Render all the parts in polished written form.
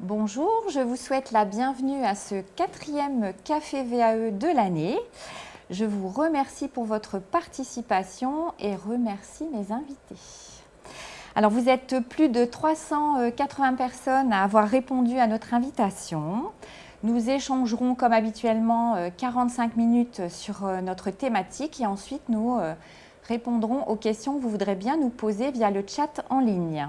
Bonjour, je vous souhaite la bienvenue à ce 4e Café VAE de l'année. Je vous remercie pour votre participation et remercie mes invités. Alors vous êtes plus de 380 personnes à avoir répondu à notre invitation. Nous échangerons comme habituellement 45 minutes sur notre thématique et ensuite nous répondrons aux questions que vous voudrez bien nous poser via le chat en ligne.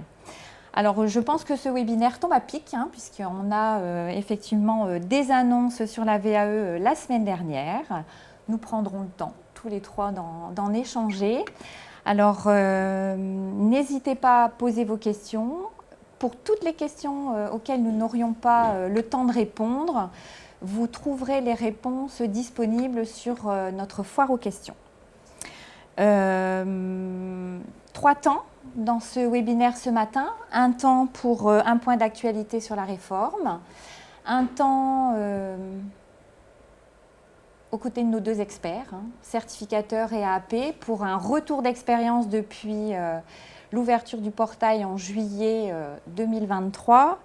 Alors, je pense que ce webinaire tombe à pic, puisqu'on a effectivement des annonces sur la VAE la semaine dernière. Nous prendrons le temps, tous les trois, d'en échanger. Alors, n'hésitez pas à poser vos questions. Pour toutes les questions auxquelles nous n'aurions pas le temps de répondre, vous trouverez les réponses disponibles sur notre foire aux questions. 3 temps dans ce webinaire ce matin. Un temps pour un point d'actualité sur la réforme, un temps aux côtés de nos 2 experts, certificateurs et AAP, pour un retour d'expérience depuis l'ouverture du portail en juillet 2023.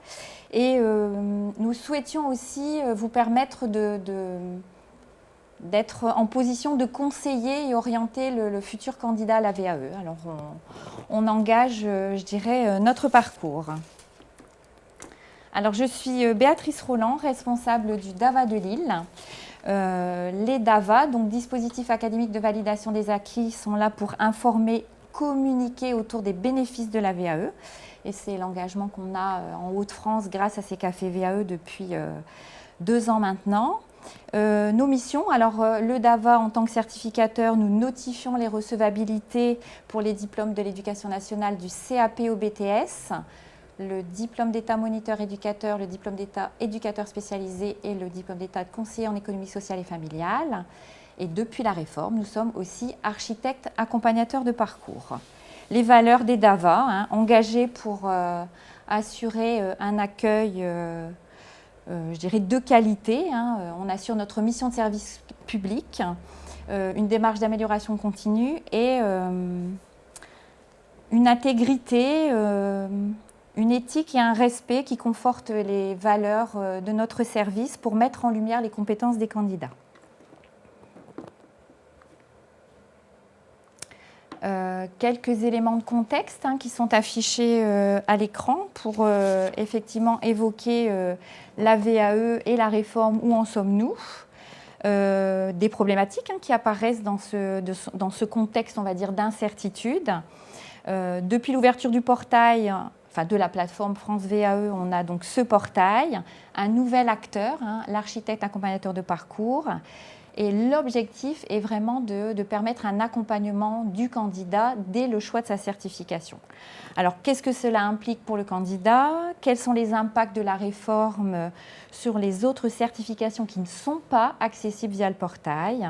Et nous souhaitions aussi vous permettre d'être en position de conseiller et orienter le futur candidat à la VAE. Alors on engage, je dirais, notre parcours. Alors je suis Béatrice Roland, responsable du DAVA de Lille. Les DAVA, donc dispositifs académiques de validation des acquis, sont là pour informer, communiquer autour des bénéfices de la VAE. Et c'est l'engagement qu'on a en Hauts-de-France grâce à ces cafés VAE depuis 2 ans maintenant. Nos missions, alors le DAVA en tant que certificateur, nous notifions les recevabilités pour les diplômes de l'éducation nationale du CAP au BTS, le diplôme d'état moniteur éducateur, le diplôme d'état éducateur spécialisé et le diplôme d'état de conseiller en économie sociale et familiale. Et depuis la réforme, nous sommes aussi architectes accompagnateurs de parcours. Les valeurs des DAVA, engagés pour assurer un accueil je dirais de qualité. On assure notre mission de service public, une démarche d'amélioration continue et une intégrité, une éthique et un respect qui confortent les valeurs de notre service pour mettre en lumière les compétences des candidats. Quelques éléments de contexte qui sont affichés à l'écran pour effectivement évoquer la VAE et la réforme, où en sommes-nous, des problématiques qui apparaissent dans ce contexte, on va dire, d'incertitude. Depuis l'ouverture du portail, de la plateforme France VAE, on a donc ce portail, un nouvel acteur, l'architecte accompagnateur de parcours. Et l'objectif est vraiment de permettre un accompagnement du candidat dès le choix de sa certification. Alors, qu'est-ce que cela implique pour le candidat? Quels sont les impacts de la réforme sur les autres certifications qui ne sont pas accessibles via le portail?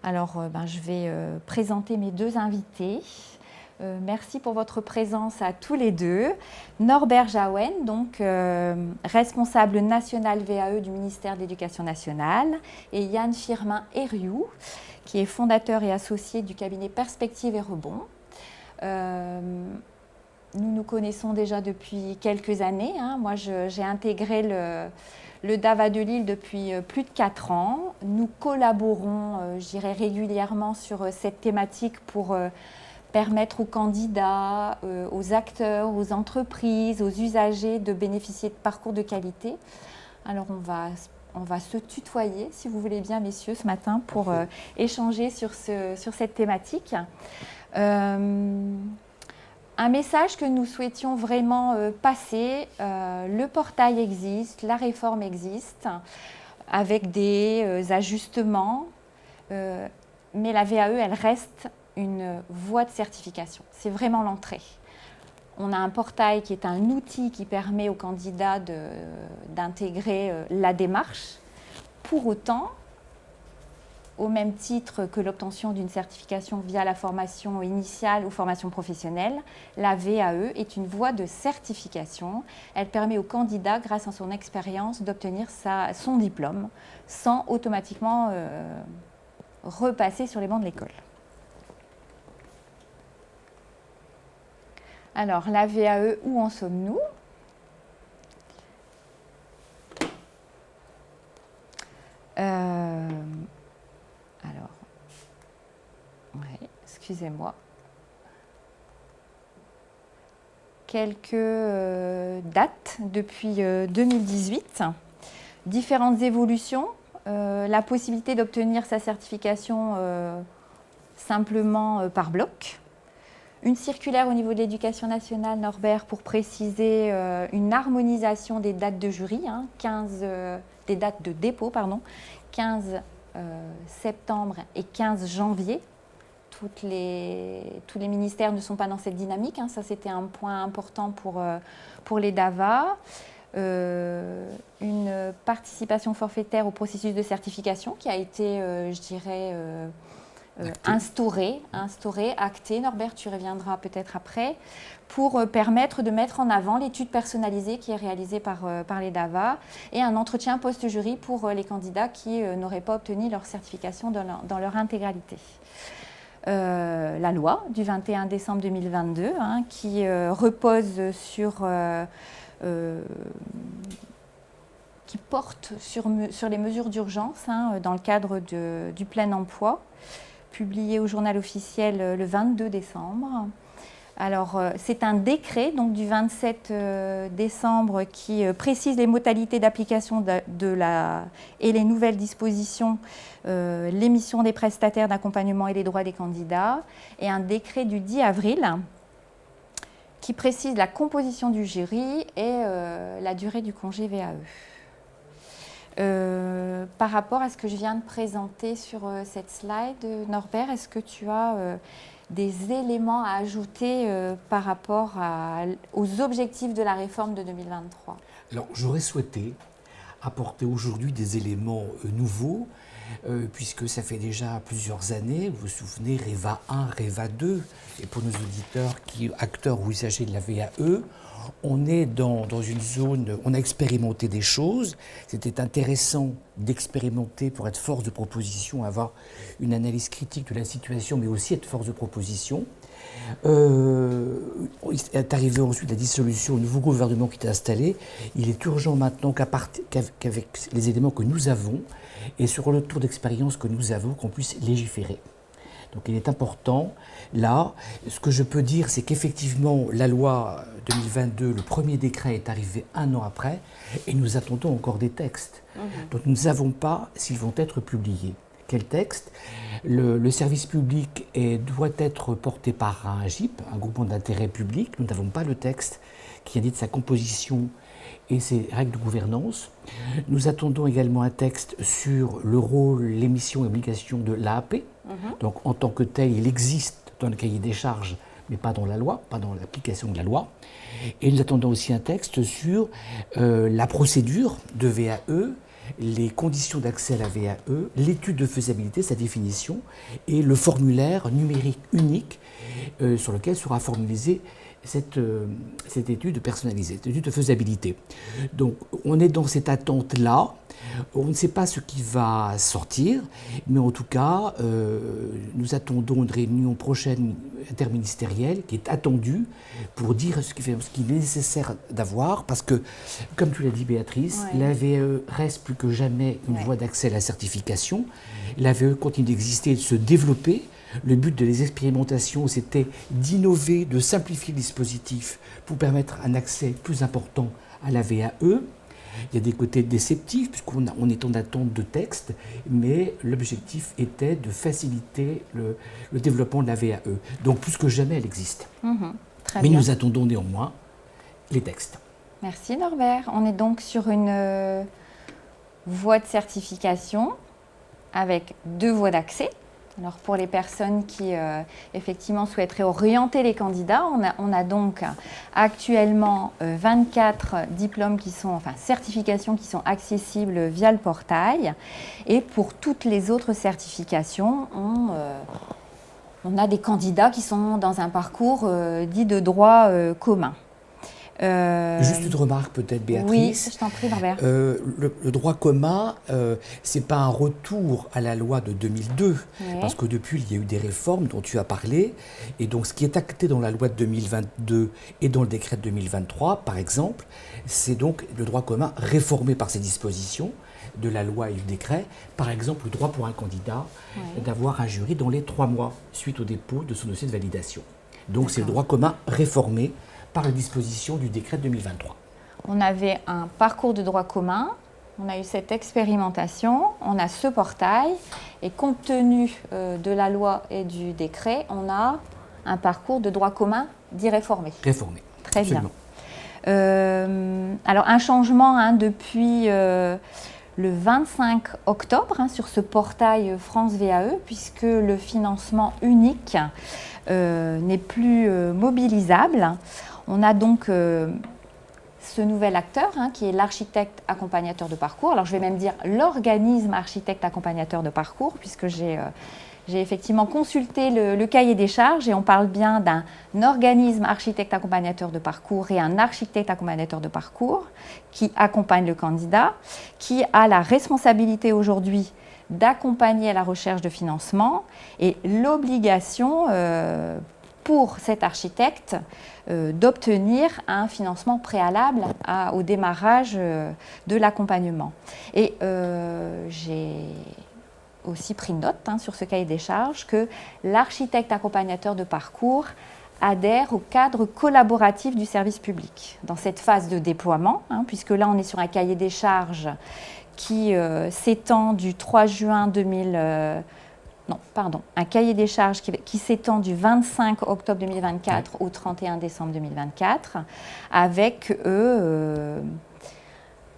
Alors, je vais présenter mes 2 invités. Merci pour votre présence à tous les 2. Norbert Jaouen, donc responsable national VAE du ministère de l'Éducation nationale, et Yann Firmin-Heriou, qui est fondateur et associé du cabinet Perspective et Rebond. Nous nous connaissons déjà depuis quelques années. Moi, j'ai intégré le DAVA de Lille depuis plus de 4 ans. Nous collaborons, je dirais, régulièrement sur cette thématique pour permettre aux candidats, aux acteurs, aux entreprises, aux usagers de bénéficier de parcours de qualité. Alors on va se tutoyer, si vous voulez bien, messieurs, ce matin pour échanger sur cette thématique. Un message que nous souhaitions vraiment passer, le portail existe, la réforme existe, avec des ajustements, mais la VAE, elle reste une voie de certification. C'est vraiment l'entrée. On a un portail qui est un outil qui permet aux candidats d'intégrer la démarche. Pour autant, au même titre que l'obtention d'une certification via la formation initiale ou formation professionnelle, la VAE est une voie de certification. Elle permet au candidat, grâce à son expérience, d'obtenir son diplôme sans automatiquement repasser sur les bancs de l'école. Alors, la VAE, où en sommes-nous? excusez-moi, quelques dates depuis 2018, différentes évolutions, la possibilité d'obtenir sa certification simplement par bloc, une circulaire au niveau de l'éducation nationale, Norbert, pour préciser une harmonisation des dates de jury, des dates de dépôt, 15 septembre et 15 janvier. Tous les ministères ne sont pas dans cette dynamique, ça c'était un point important pour les DAVA. Une participation forfaitaire au processus de certification qui a été, je dirais, instaurée, actée. Norbert, tu reviendras peut-être après, pour permettre de mettre en avant l'étude personnalisée qui est réalisée par les DAVA et un entretien post-jury pour les candidats qui n'auraient pas obtenu leur certification dans leur intégralité. La loi du 21 décembre 2022 qui repose sur... qui porte sur les mesures d'urgence dans le cadre du plein emploi, publié au journal officiel le 22 décembre. Alors, c'est un décret donc, du 27 décembre qui précise les modalités d'application et les nouvelles dispositions, les missions des prestataires d'accompagnement et les droits des candidats, et un décret du 10 avril qui précise la composition du jury et la durée du congé VAE. Par rapport à ce que je viens de présenter sur cette slide, Norbert, est-ce que tu as des éléments à ajouter par rapport aux objectifs de la réforme de 2023? Alors, j'aurais souhaité apporter aujourd'hui des éléments nouveaux, puisque ça fait déjà plusieurs années, vous vous souvenez, REVA 1, REVA 2, et pour nos auditeurs, acteurs ou usagers de la VAE, on est dans une zone, on a expérimenté des choses, c'était intéressant d'expérimenter pour être force de proposition, avoir une analyse critique de la situation, mais aussi être force de proposition. Est arrivé ensuite la dissolution, le nouveau gouvernement qui est installé. Il est urgent maintenant qu'avec les éléments que nous avons et sur le retour d'expérience que nous avons, qu'on puisse légiférer. Donc il est important, là, ce que je peux dire, c'est qu'effectivement, la loi 2022, le premier décret est arrivé 1 an après, et nous attendons encore des textes. Donc nous ne savons pas s'ils vont être publiés. Quel texte? Le service public doit être porté par un GIP, un groupement d'intérêt public. Nous n'avons pas le texte qui indique sa composition et ses règles de gouvernance. Nous attendons également un texte sur le rôle, les missions et obligations de l'AAP. Donc en tant que tel, il existe dans le cahier des charges, mais pas dans la loi, pas dans l'application de la loi. Et nous attendons aussi un texte sur la procédure de VAE, les conditions d'accès à la VAE, l'étude de faisabilité, sa définition, et le formulaire numérique unique sur lequel sera formalisée cette étude personnalisée, cette étude de faisabilité. Donc on est dans cette attente-là, on ne sait pas ce qui va sortir, mais en tout cas, nous attendons une réunion prochaine interministérielle qui est attendue pour dire ce qui est nécessaire d'avoir, parce que, comme tu l'as dit Béatrice, la VAE reste plus que jamais une voie d'accès à la certification. La VAE continue d'exister et de se développer. Le but de les expérimentations, c'était d'innover, de simplifier le dispositif pour permettre un accès plus important à la VAE. Il y a des côtés déceptifs, puisqu'on est en attente de texte, mais l'objectif était de faciliter le développement de la VAE. Donc, plus que jamais, elle existe. Très mais bien. nous attendons néanmoins les textes. Merci Norbert. On est donc sur une voie de certification avec 2 voies d'accès. Alors pour les personnes qui effectivement souhaiteraient orienter les candidats, on a donc actuellement 24 diplômes certifications qui sont accessibles via le portail. Et pour toutes les autres certifications, on a des candidats qui sont dans un parcours dit de droit commun. Juste une remarque peut-être, Béatrice. Oui, je t'en prie, Norbert. Le droit commun, c'est pas un retour à la loi de 2002, parce que depuis, il y a eu des réformes dont tu as parlé, et donc ce qui est acté dans la loi de 2022 et dans le décret de 2023, par exemple, c'est donc le droit commun réformé par ces dispositions. de la loi et du décret. Par exemple, le droit pour un candidat d'avoir un jury dans les 3 mois suite au dépôt de son dossier de validation. Donc c'est le droit commun réformé par les dispositions du décret de 2023. On avait un parcours de droit commun, on a eu cette expérimentation, on a ce portail, et compte tenu de la loi et du décret, on a un parcours de droit commun dit réformé. Réformé. Très Absolument. bien. Alors un changement depuis le 25 octobre sur ce portail France VAE, puisque le financement unique n'est plus mobilisable. On a donc ce nouvel acteur qui est l'architecte accompagnateur de parcours. Alors je vais même dire l'organisme architecte accompagnateur de parcours, puisque j'ai effectivement consulté le cahier des charges et on parle bien d'un organisme architecte accompagnateur de parcours et un architecte accompagnateur de parcours qui accompagne le candidat, qui a la responsabilité aujourd'hui d'accompagner à la recherche de financement et l'obligation pour cet architecte d'obtenir un financement préalable au démarrage de l'accompagnement. Et j'ai aussi pris note sur ce cahier des charges que l'architecte accompagnateur de parcours adhère au cadre collaboratif du service public. Dans cette phase de déploiement, puisque là on est sur un cahier des charges qui s'étend du 3 juin un cahier des charges qui s'étend du 25 octobre 2024 au 31 décembre 2024, avec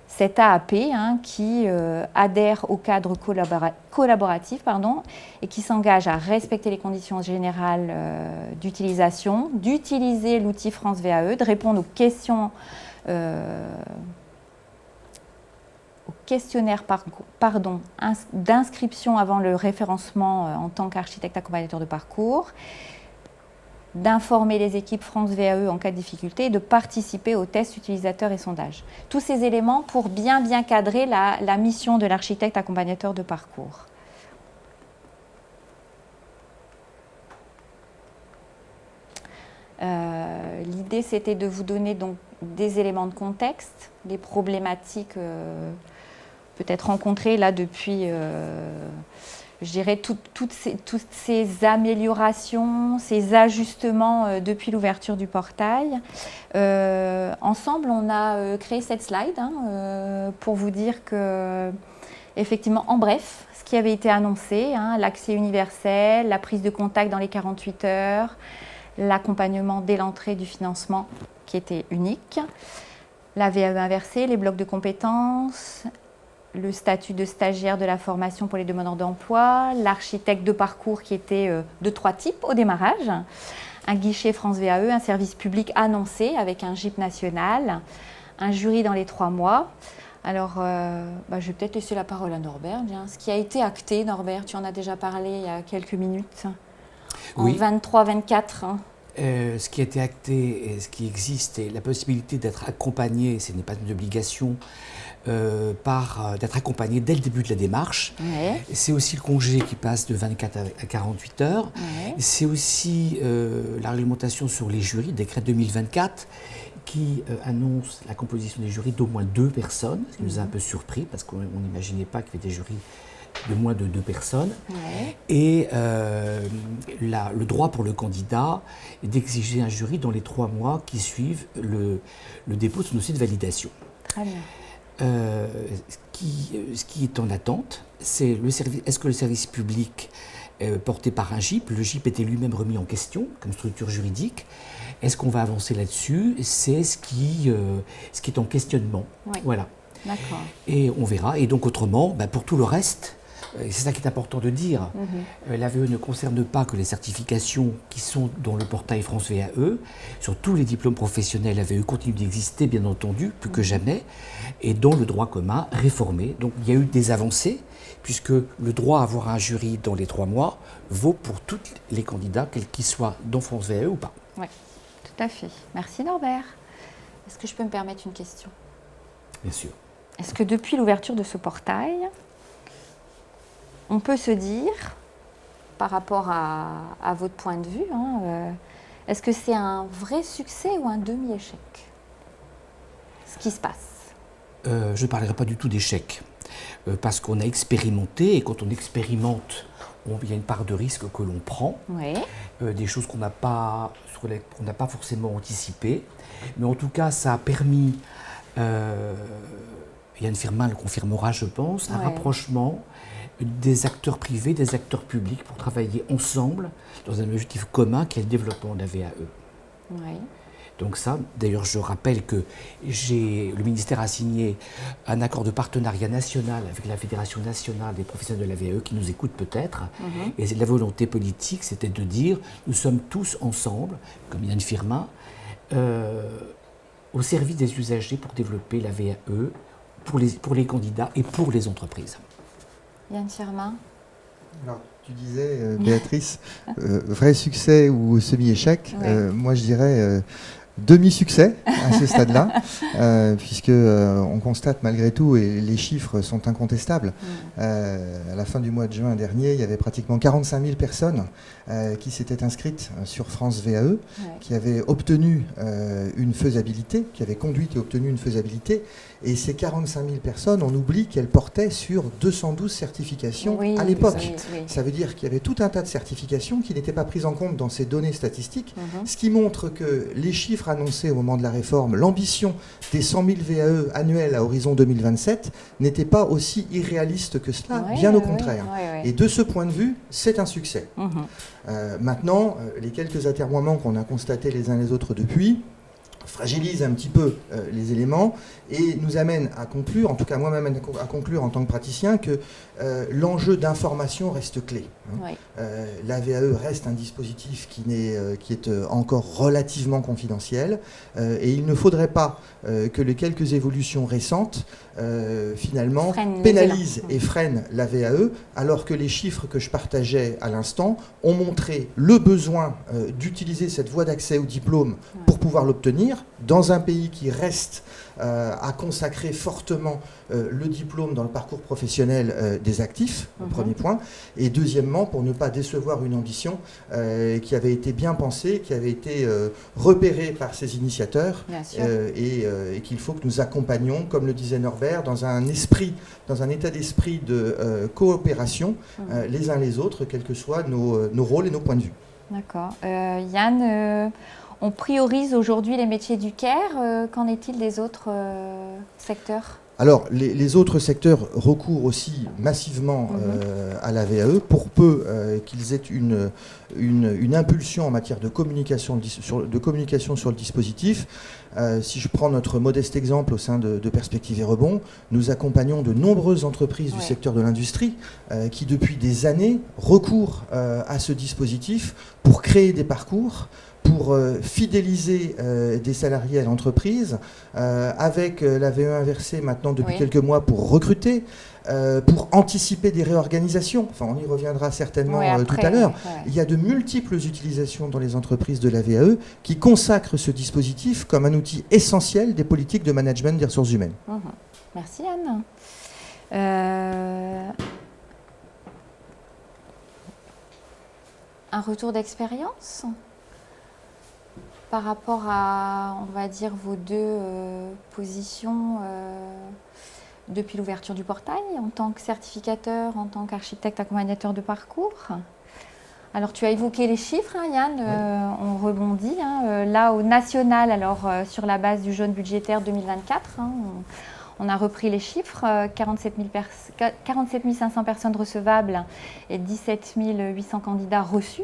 cet AAP qui adhère au cadre collaboratif et qui s'engage à respecter les conditions générales d'utilisation, d'utiliser l'outil France VAE, de répondre aux questions au questionnaire d'inscription avant le référencement en tant qu'architecte accompagnateur de parcours, d'informer les équipes France VAE en cas de difficulté et de participer aux tests utilisateurs et sondages. Tous ces éléments pour bien cadrer la mission de l'architecte accompagnateur de parcours. L'idée, c'était de vous donner donc des éléments de contexte, des problématiques peut-être rencontrées là depuis, je dirais, toutes ces améliorations, ces ajustements depuis l'ouverture du portail. Ensemble, on a créé cette slide pour vous dire que, effectivement, en bref, ce qui avait été annoncé, l'accès universel, la prise de contact dans les 48 heures, l'accompagnement dès l'entrée du financement qui était unique, la VAE inversée, les blocs de compétences, le statut de stagiaire de la formation pour les demandeurs d'emploi, l'architecte de parcours qui était de 3 types au démarrage, un guichet France VAE, un service public annoncé avec un GIP national, un jury dans les 3 mois. Alors, je vais peut-être laisser la parole à Norbert. Bien. Ce qui a été acté, Norbert, tu en as déjà parlé il y a quelques minutes, en 23-24. Ce qui a été acté et ce qui existe, et la possibilité d'être accompagné, ce n'est pas une obligation, d'être accompagné dès le début de la démarche. Ouais. C'est aussi le congé qui passe de 24 à 48 heures. Ouais. C'est aussi la réglementation sur les jurys, décret 2024, qui annonce la composition des jurys d'au moins 2 personnes, ce qui nous a un peu surpris parce qu'on n'imaginait pas qu'il y avait des jurys de moins de 2 personnes. Ouais. Et le droit pour le candidat est d'exiger un jury dans les 3 mois qui suivent le dépôt de son dossier de validation. Très bien. Ce qui est en attente, c'est est-ce que le service public porté par un GIP, le GIP était lui-même remis en question comme structure juridique, est-ce qu'on va avancer là-dessus? C'est ce qui est en questionnement. Oui. Voilà. D'accord. Et on verra. Et donc autrement, pour tout le reste, c'est ça qui est important de dire, l'AVE ne concerne pas que les certifications qui sont dans le portail France VAE. Sur tous les diplômes professionnels, l'AVE continue d'exister, bien entendu, plus que jamais, et dans le droit commun réformé. Donc il y a eu des avancées, puisque le droit à avoir un jury dans les 3 mois vaut pour tous les candidats, quels qu'ils soient dans France VAE ou pas. Oui, tout à fait. Merci Norbert. Est-ce que je peux me permettre une question? Bien sûr. Est-ce que depuis l'ouverture de ce portail, on peut se dire, par rapport à votre point de vue, est-ce que c'est un vrai succès ou un demi-échec, ce qui se passe? Je ne parlerai pas du tout d'échec. parce qu'on a expérimenté, et quand on expérimente, il y a une part de risque que l'on prend, Oui. des choses qu'on n'a pas forcément anticipées. Mais en tout cas, ça a permis, Yann Firmin le confirmera, je pense, un rapprochement des acteurs privés, des acteurs publics pour travailler ensemble dans un objectif commun qui est le développement de la VAE. Oui. Donc ça, d'ailleurs, je rappelle que le ministère a signé un accord de partenariat national avec la Fédération nationale des professionnels de la VAE, qui nous écoute peut-être. Et la volonté politique, c'était de dire, nous sommes tous ensemble, comme Yann Firmin, au service des usagers pour développer la VAE, pour les candidats et pour les entreprises. Yann Firmin. Alors, tu disais, Béatrice, vrai succès ou semi-échec. Moi, je dirais demi-succès à ce stade-là, puisque on constate malgré tout, et les chiffres sont incontestables, à la fin du mois de juin dernier, il y avait pratiquement 45 000 personnes qui s'étaient inscrites sur France VAE, qui avaient obtenu une faisabilité, qui avaient conduit et obtenu une faisabilité. Et ces 45 000 personnes, on oublie qu'elles portaient sur 212 certifications à l'époque. Ça veut dire qu'il y avait tout un tas de certifications qui n'étaient pas prises en compte dans ces données statistiques, ce qui montre que les chiffres annoncés au moment de la réforme, l'ambition des 100 000 VAE annuels à horizon 2027, n'était pas aussi irréaliste que cela, bien au contraire. Et de ce point de vue, c'est un succès. Maintenant, les quelques atermoiements qu'on a constatés les uns les autres depuis fragilise un petit peu les éléments et nous amène à conclure, en tout cas moi-même à conclure en tant que praticien, que l'enjeu d'information reste clé. La VAE reste un dispositif qui est encore relativement confidentiel et il ne faudrait pas que les quelques évolutions récentes finalement pénalisent et freinent la VAE, alors que les chiffres que je partageais à l'instant ont montré le besoin d'utiliser cette voie d'accès au diplôme pour pouvoir l'obtenir dans un pays qui reste à consacrer fortement le diplôme dans le parcours professionnel des actifs, premier point, et deuxièmement, pour ne pas décevoir une ambition qui avait été bien pensée, qui avait été repérée par ses initiateurs, et qu'il faut que nous accompagnions, comme le disait Norbert, dans un état d'esprit de coopération les uns les autres, quels que soient nos rôles et nos points de vue. D'accord. Yann, on priorise aujourd'hui les métiers du care. Qu'en est-il des autres secteurs ? Alors, les autres secteurs recourent aussi massivement à la VAE, pour peu qu'ils aient une impulsion en matière de communication sur le dispositif. Si je prends notre modeste exemple au sein de Perspectives et Rebond, nous accompagnons de nombreuses entreprises du secteur de l'industrie qui, depuis des années, recourent à ce dispositif pour créer des parcours, pour fidéliser des salariés à l'entreprise, avec la VAE inversée maintenant depuis quelques mois pour recruter, pour anticiper des réorganisations. Enfin, on y reviendra certainement tout à l'heure. Il y a de multiples utilisations dans les entreprises de la VAE qui consacrent ce dispositif comme un outil essentiel des politiques de management des ressources humaines. Merci Anne. Un retour d'expérience par rapport à, on va dire, vos deux positions depuis l'ouverture du portail, en tant que certificateur, en tant qu'architecte accompagnateur de parcours. Alors, tu as évoqué les chiffres, hein, Yann, on rebondit. Là, au national, alors sur la base du jaune budgétaire 2024, on a repris les chiffres, 47 500 personnes recevables et 17 800 candidats reçus,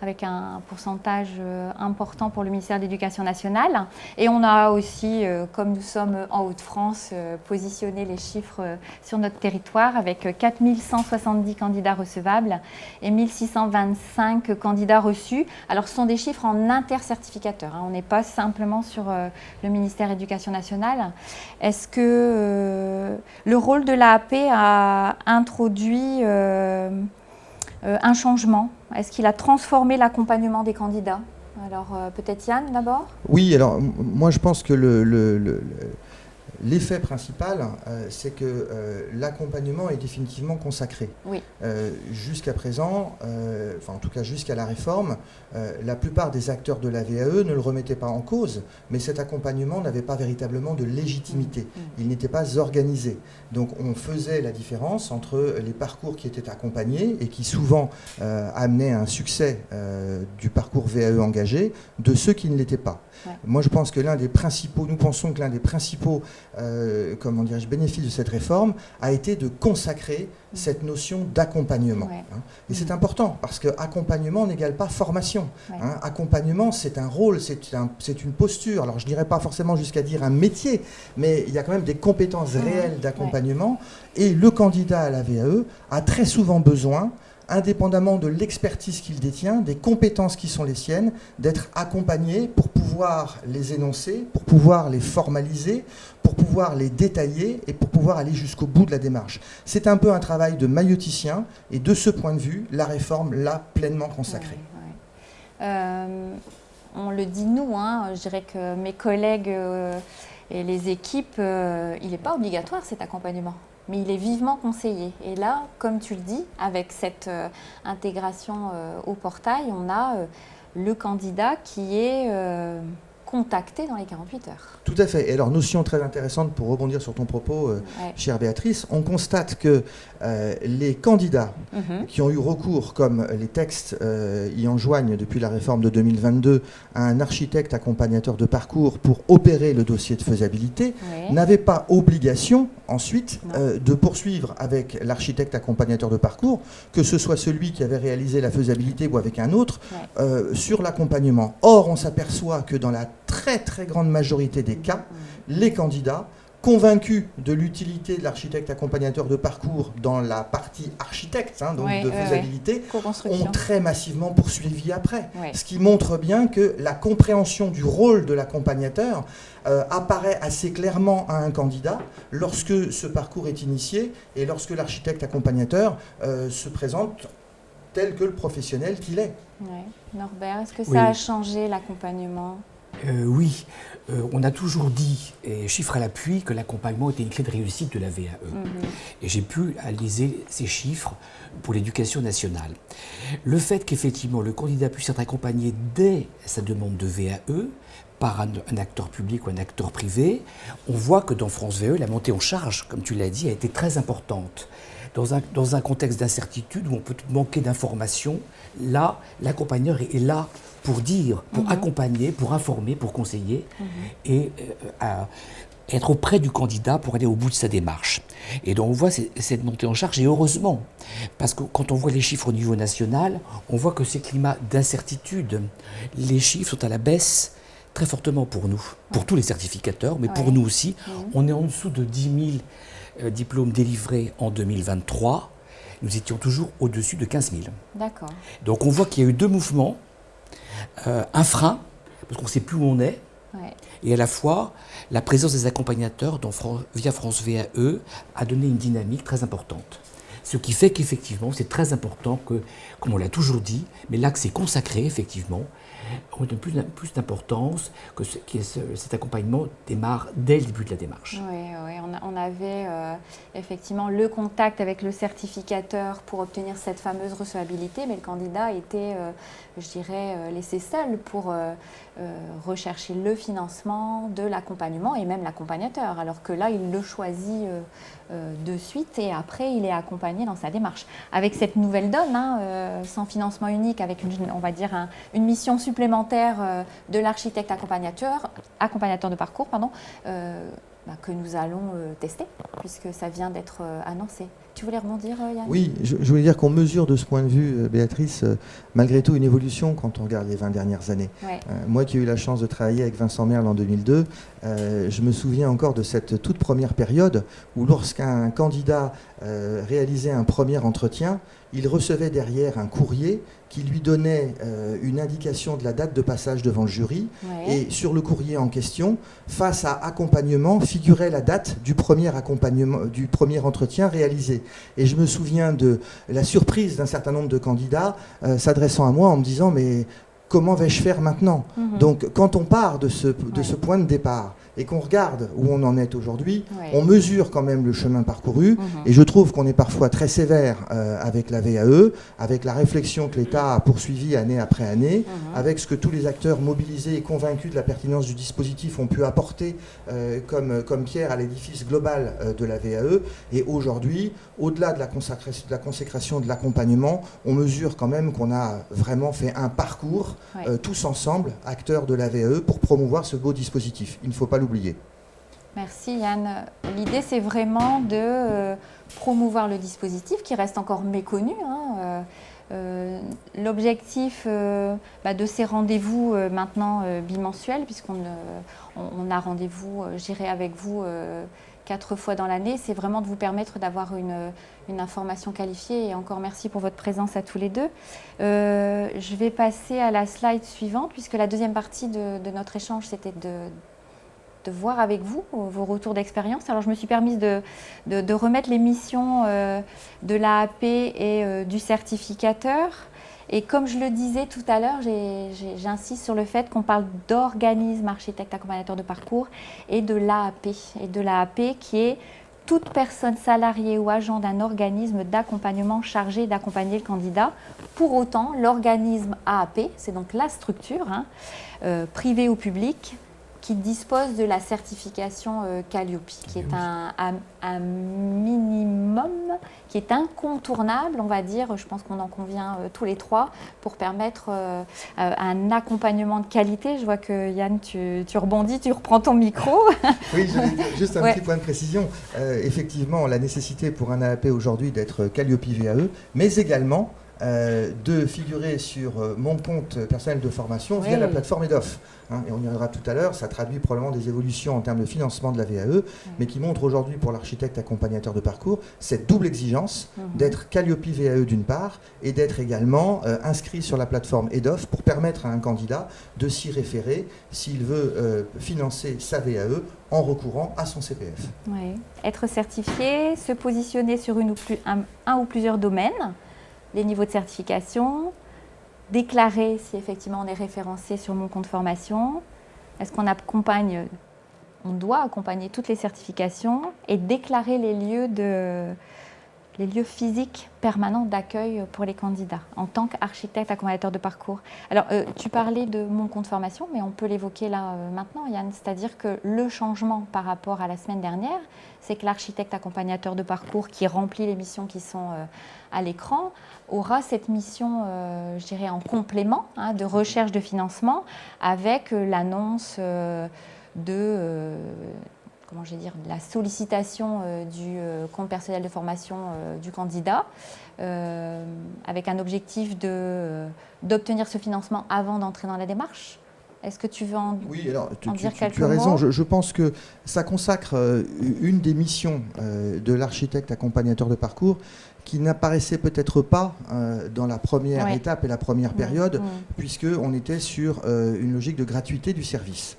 avec un pourcentage important pour le ministère de l'Éducation nationale. Et on a aussi, comme nous sommes en Hauts-de-France, positionné les chiffres sur notre territoire avec 4 170 candidats recevables et 1 625 candidats reçus. Alors, ce sont des chiffres en intercertificateur, on n'est pas simplement sur le ministère de l'Éducation nationale. Est-ce que le rôle de l'AAP a introduit un changement? Est-ce qu'il a transformé l'accompagnement des candidats? Alors peut-être Yann d'abord? Oui, alors moi je pense que L'effet principal, c'est que l'accompagnement est définitivement consacré. Oui. Jusqu'à présent, enfin en tout cas jusqu'à la réforme, la plupart des acteurs de la VAE ne le remettaient pas en cause, mais cet accompagnement n'avait pas véritablement de légitimité. Il n'était pas organisé. Donc on faisait la différence entre les parcours qui étaient accompagnés et qui souvent amenaient à un succès du parcours VAE engagé de ceux qui ne l'étaient pas. Ouais. Moi, je pense que nous pensons que l'un des principaux bénéfices de cette réforme a été de consacrer cette notion d'accompagnement. Ouais. Et c'est important, parce que accompagnement n'égale pas formation. Ouais. Accompagnement, c'est un rôle, c'est une posture. Alors, je ne dirais pas forcément jusqu'à dire un métier, mais il y a quand même des compétences réelles d'accompagnement. Ouais. Et le candidat à la VAE a très souvent besoin, indépendamment de l'expertise qu'il détient, des compétences qui sont les siennes, d'être accompagné pour pouvoir les énoncer, pour pouvoir les formaliser, pour pouvoir les détailler et pour pouvoir aller jusqu'au bout de la démarche. C'est un peu un travail de mailloticien et de ce point de vue, la réforme l'a pleinement consacré. On le dit nous, je dirais que mes collègues et les équipes, il n'est pas obligatoire cet accompagnement. Mais il est vivement conseillé. Et là, comme tu le dis, avec cette intégration au portail, on a le candidat qui est contacté dans les 48 heures. Tout à fait. Et alors, notion très intéressante pour rebondir sur ton propos, chère Béatrice, on constate que les candidats qui ont eu recours, comme les textes y enjoignent depuis la réforme de 2022, à un architecte accompagnateur de parcours pour opérer le dossier de faisabilité, n'avaient pas obligation ensuite de poursuivre avec l'architecte accompagnateur de parcours, que ce soit celui qui avait réalisé la faisabilité ou avec un autre, sur l'accompagnement. Or, on s'aperçoit que dans la très très grande majorité des cas, les candidats, convaincus de l'utilité de l'architecte accompagnateur de parcours dans la partie architecte, de faisabilité, ont très massivement poursuivi après. Ce qui montre bien que la compréhension du rôle de l'accompagnateur apparaît assez clairement à un candidat lorsque ce parcours est initié et lorsque l'architecte accompagnateur se présente tel que le professionnel qu'il est. Norbert, est-ce que ça a changé l'accompagnement ? Oui, on a toujours dit, et chiffre à l'appui, que l'accompagnement était une clé de réussite de la VAE. Et j'ai pu analyser ces chiffres pour l'éducation nationale. Le fait qu'effectivement le candidat puisse être accompagné dès sa demande de VAE par un acteur public ou un acteur privé, on voit que dans France VAE, la montée en charge, comme tu l'as dit, a été très importante. Dans un contexte d'incertitude où on peut manquer d'informations, là, l'accompagneur est là pour dire, pour accompagner, pour informer, pour conseiller et être auprès du candidat pour aller au bout de sa démarche. Et donc on voit cette montée en charge, et heureusement, parce que quand on voit les chiffres au niveau national, on voit que ces climats d'incertitude, les chiffres sont à la baisse très fortement pour nous, pour tous les certificateurs, mais pour nous aussi. On est en dessous de 10 000 diplômes délivrés en 2023. Nous étions toujours au-dessus de 15 000. D'accord. Donc on voit qu'il y a eu deux mouvements. Un frein, parce qu'on ne sait plus où on est, et à la fois la présence des accompagnateurs via France VAE a donné une dynamique très importante. Ce qui fait qu'effectivement, c'est très important que, comme on l'a toujours dit, mais là que c'est consacré, effectivement, on donne plus d'importance, que cet accompagnement démarre dès le début de la démarche. Oui, on avait effectivement le contact avec le certificateur pour obtenir cette fameuse recevabilité, mais le candidat était, je dirais, laissé seul pour rechercher le financement de l'accompagnement et même l'accompagnateur, alors que là, il le choisit de suite et après, il est accompagné dans sa démarche. Avec cette nouvelle donne, sans financement unique, avec une mission supplémentaire de l'architecte accompagnateur de parcours, que nous allons tester, puisque ça vient d'être annoncé. Tu voulais rebondir, Yann ? Oui, je voulais dire qu'on mesure de ce point de vue, Béatrice, malgré tout une évolution quand on regarde les 20 dernières années. Moi qui ai eu la chance de travailler avec Vincent Merle en 2002, je me souviens encore de cette toute première période où lorsqu'un candidat réalisait un premier entretien, il recevait derrière un courrier qui lui donnait une indication de la date de passage devant le jury. Et sur le courrier en question, face à accompagnement, figurait la date du premier entretien réalisé. Et je me souviens de la surprise d'un certain nombre de candidats s'adressant à moi en me disant « mais comment vais-je faire maintenant? Donc, quand on part de ce point de départ et qu'on regarde où on en est aujourd'hui, on mesure quand même le chemin parcouru. Et je trouve qu'on est parfois très sévère avec la VAE, avec la réflexion que l'État a poursuivie année après année, avec ce que tous les acteurs mobilisés et convaincus de la pertinence du dispositif ont pu apporter comme pierre à l'édifice global de la VAE. Et aujourd'hui, au-delà de la consécration de l'accompagnement, on mesure quand même qu'on a vraiment fait un parcours tous ensemble, acteurs de la VAE, pour promouvoir ce beau dispositif. Il ne faut pas l'oublier. Merci Yann. L'idée, c'est vraiment de promouvoir le dispositif qui reste encore méconnu. L'objectif de ces rendez-vous maintenant bimensuels, puisqu'on a rendez-vous, j'irai avec vous 4 fois dans l'année, c'est vraiment de vous permettre d'avoir une information qualifiée. Et encore merci pour votre présence à tous les deux. Je vais passer à la slide suivante, puisque la deuxième partie de notre échange, c'était de voir avec vous vos retours d'expérience. Alors, je me suis permise de remettre les missions de l'AAP et du certificateur. Et comme je le disais tout à l'heure, j'insiste sur le fait qu'on parle d'organisme architecte accompagnateur de parcours et de l'AAP. Et de l'AAP qui est toute personne salariée ou agent d'un organisme d'accompagnement chargé d'accompagner le candidat. Pour autant, l'organisme AAP, c'est donc la structure, privée ou publique, qui dispose de la certification Calliope, qui est un minimum, qui est incontournable, on va dire, je pense qu'on en convient tous les trois, pour permettre un accompagnement de qualité. Je vois que Yann, tu rebondis, tu reprends ton micro. Oui, je vais dire juste un petit point de précision. Effectivement, la nécessité pour un AAP aujourd'hui d'être Calliope VAE, mais également de figurer sur mon compte personnel de formation via la plateforme EDOF. Et on y reviendra tout à l'heure, ça traduit probablement des évolutions en termes de financement de la VAE, mais qui montre aujourd'hui pour l'architecte accompagnateur de parcours cette double exigence d'être Calliope VAE d'une part et d'être également inscrit sur la plateforme EDOF pour permettre à un candidat de s'y référer s'il veut financer sa VAE en recourant à son CPF. Oui. Être certifié, se positionner sur un ou plusieurs domaines, les niveaux de certification, déclarer si effectivement on est référencé sur mon compte formation, est-ce qu'on accompagne, on doit accompagner toutes les certifications et déclarer les lieux physiques permanents d'accueil pour les candidats en tant qu'architecte accompagnateur de parcours. Alors, tu parlais de mon compte formation, mais on peut l'évoquer là maintenant, Yann, c'est-à-dire que le changement par rapport à la semaine dernière, c'est que l'architecte accompagnateur de parcours qui remplit les missions qui sont à l'écran aura cette mission, je dirais, en complément de recherche de financement avec l'annonce comment je vais dire, de la sollicitation du compte personnel de formation du candidat, avec un objectif d'obtenir ce financement avant d'entrer dans la démarche. Est-ce que tu veux en dire quelques mots ? Tu as raison, je pense que ça consacre une des missions de l'architecte accompagnateur de parcours qui n'apparaissait peut-être pas dans la première étape et la première période, puisqu'on était sur une logique de gratuité du service.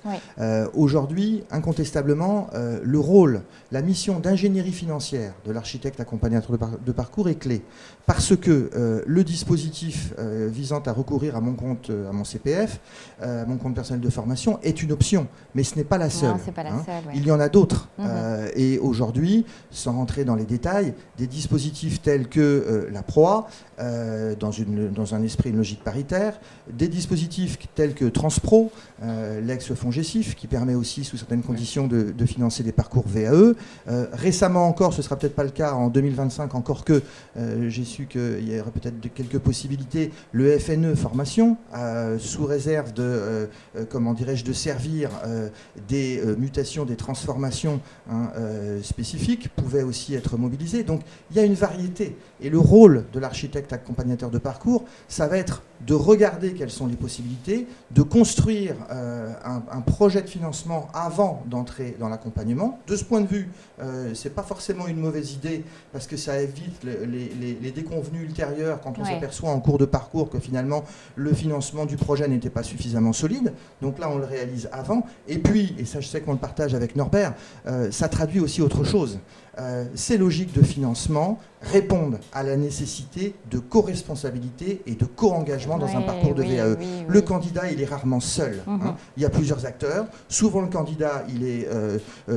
Aujourd'hui, incontestablement, le rôle, la mission d'ingénierie financière de l'architecte accompagnateur de parcours est clé, parce que le dispositif visant à recourir à mon compte, à mon CPF, mon compte personnel de formation, est une option, mais ce n'est pas la seule. Non, c'est pas la seule, Il y en a d'autres. Et aujourd'hui, sans rentrer dans les détails, des dispositifs tels que la proie, dans un esprit, une logique paritaire, des dispositifs tels que Transpro, l'ex-FONGECIF, qui permet aussi, sous certaines conditions, de financer des parcours VAE. Récemment encore, ce ne sera peut-être pas le cas en 2025, encore que j'ai su qu'il y aurait peut-être quelques possibilités, le FNE formation, sous réserve de, de servir des mutations, des transformations spécifiques, pouvait aussi être mobilisé. Donc il y a une variété. Et le rôle de l'architecte accompagnateur de parcours, ça va être de regarder quelles sont les possibilités, de construire un projet de financement avant d'entrer dans l'accompagnement. De ce point de vue, ce n'est pas forcément une mauvaise idée, parce que ça évite les déconvenues ultérieures quand on s'aperçoit en cours de parcours que finalement le financement du projet n'était pas suffisamment solide. Donc là, on le réalise avant. Et puis, et ça je sais qu'on le partage avec Norbert, ça traduit aussi autre chose. Ces logiques de financement répondent à la nécessité de co-responsabilité et de co-engagement d'engagement dans un parcours de VAE. Le candidat, il est rarement seul. Hein. Il y a plusieurs acteurs. Souvent, le candidat, il est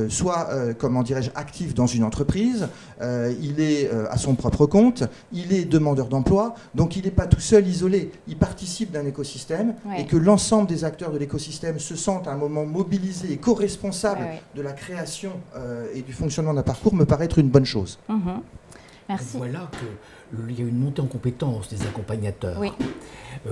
soit, comment dirais-je, actif dans une entreprise, il est à son propre compte, il est demandeur d'emploi, donc il n'est pas tout seul, isolé. Il participe d'un écosystème et que l'ensemble des acteurs de l'écosystème se sentent à un moment mobilisés et co-responsables de la création et du fonctionnement d'un parcours me paraît être une bonne chose. Merci. Voilà qu'il y a une montée en compétence des accompagnateurs.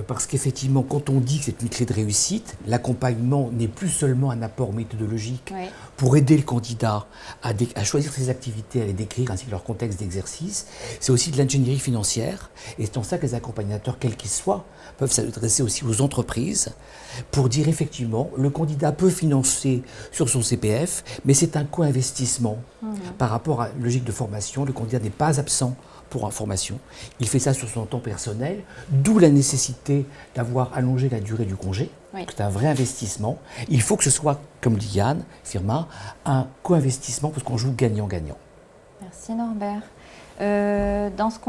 Parce qu'effectivement, quand on dit que c'est une clé de réussite, l'accompagnement n'est plus seulement un apport méthodologique pour aider le candidat à choisir ses activités, à les décrire, ainsi que leur contexte d'exercice. C'est aussi de l'ingénierie financière. Et c'est en ça que les accompagnateurs, quels qu'ils soient, peuvent s'adresser aussi aux entreprises pour dire effectivement, le candidat peut financer sur son CPF, mais c'est un co-investissement par rapport à la logique de formation. Le candidat n'est pas absent pour information. Il fait ça sur son temps personnel, d'où la nécessité d'avoir allongé la durée du congé. C'est un vrai investissement. Il faut que ce soit, comme dit Yann Firmin, un co-investissement parce qu'on joue gagnant-gagnant. Merci Norbert. Dans ce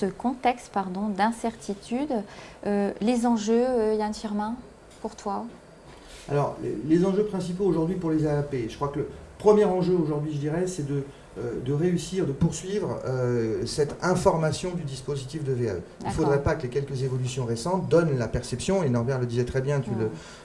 contexte d'incertitude, les enjeux, Yann Firmin, pour toi? Alors, les enjeux principaux aujourd'hui pour les AAP, je crois que le premier enjeu aujourd'hui, je dirais, c'est de réussir, de poursuivre cette information du dispositif de VAE. Il ne faudrait pas que les quelques évolutions récentes donnent la perception, et Norbert le disait très bien, tu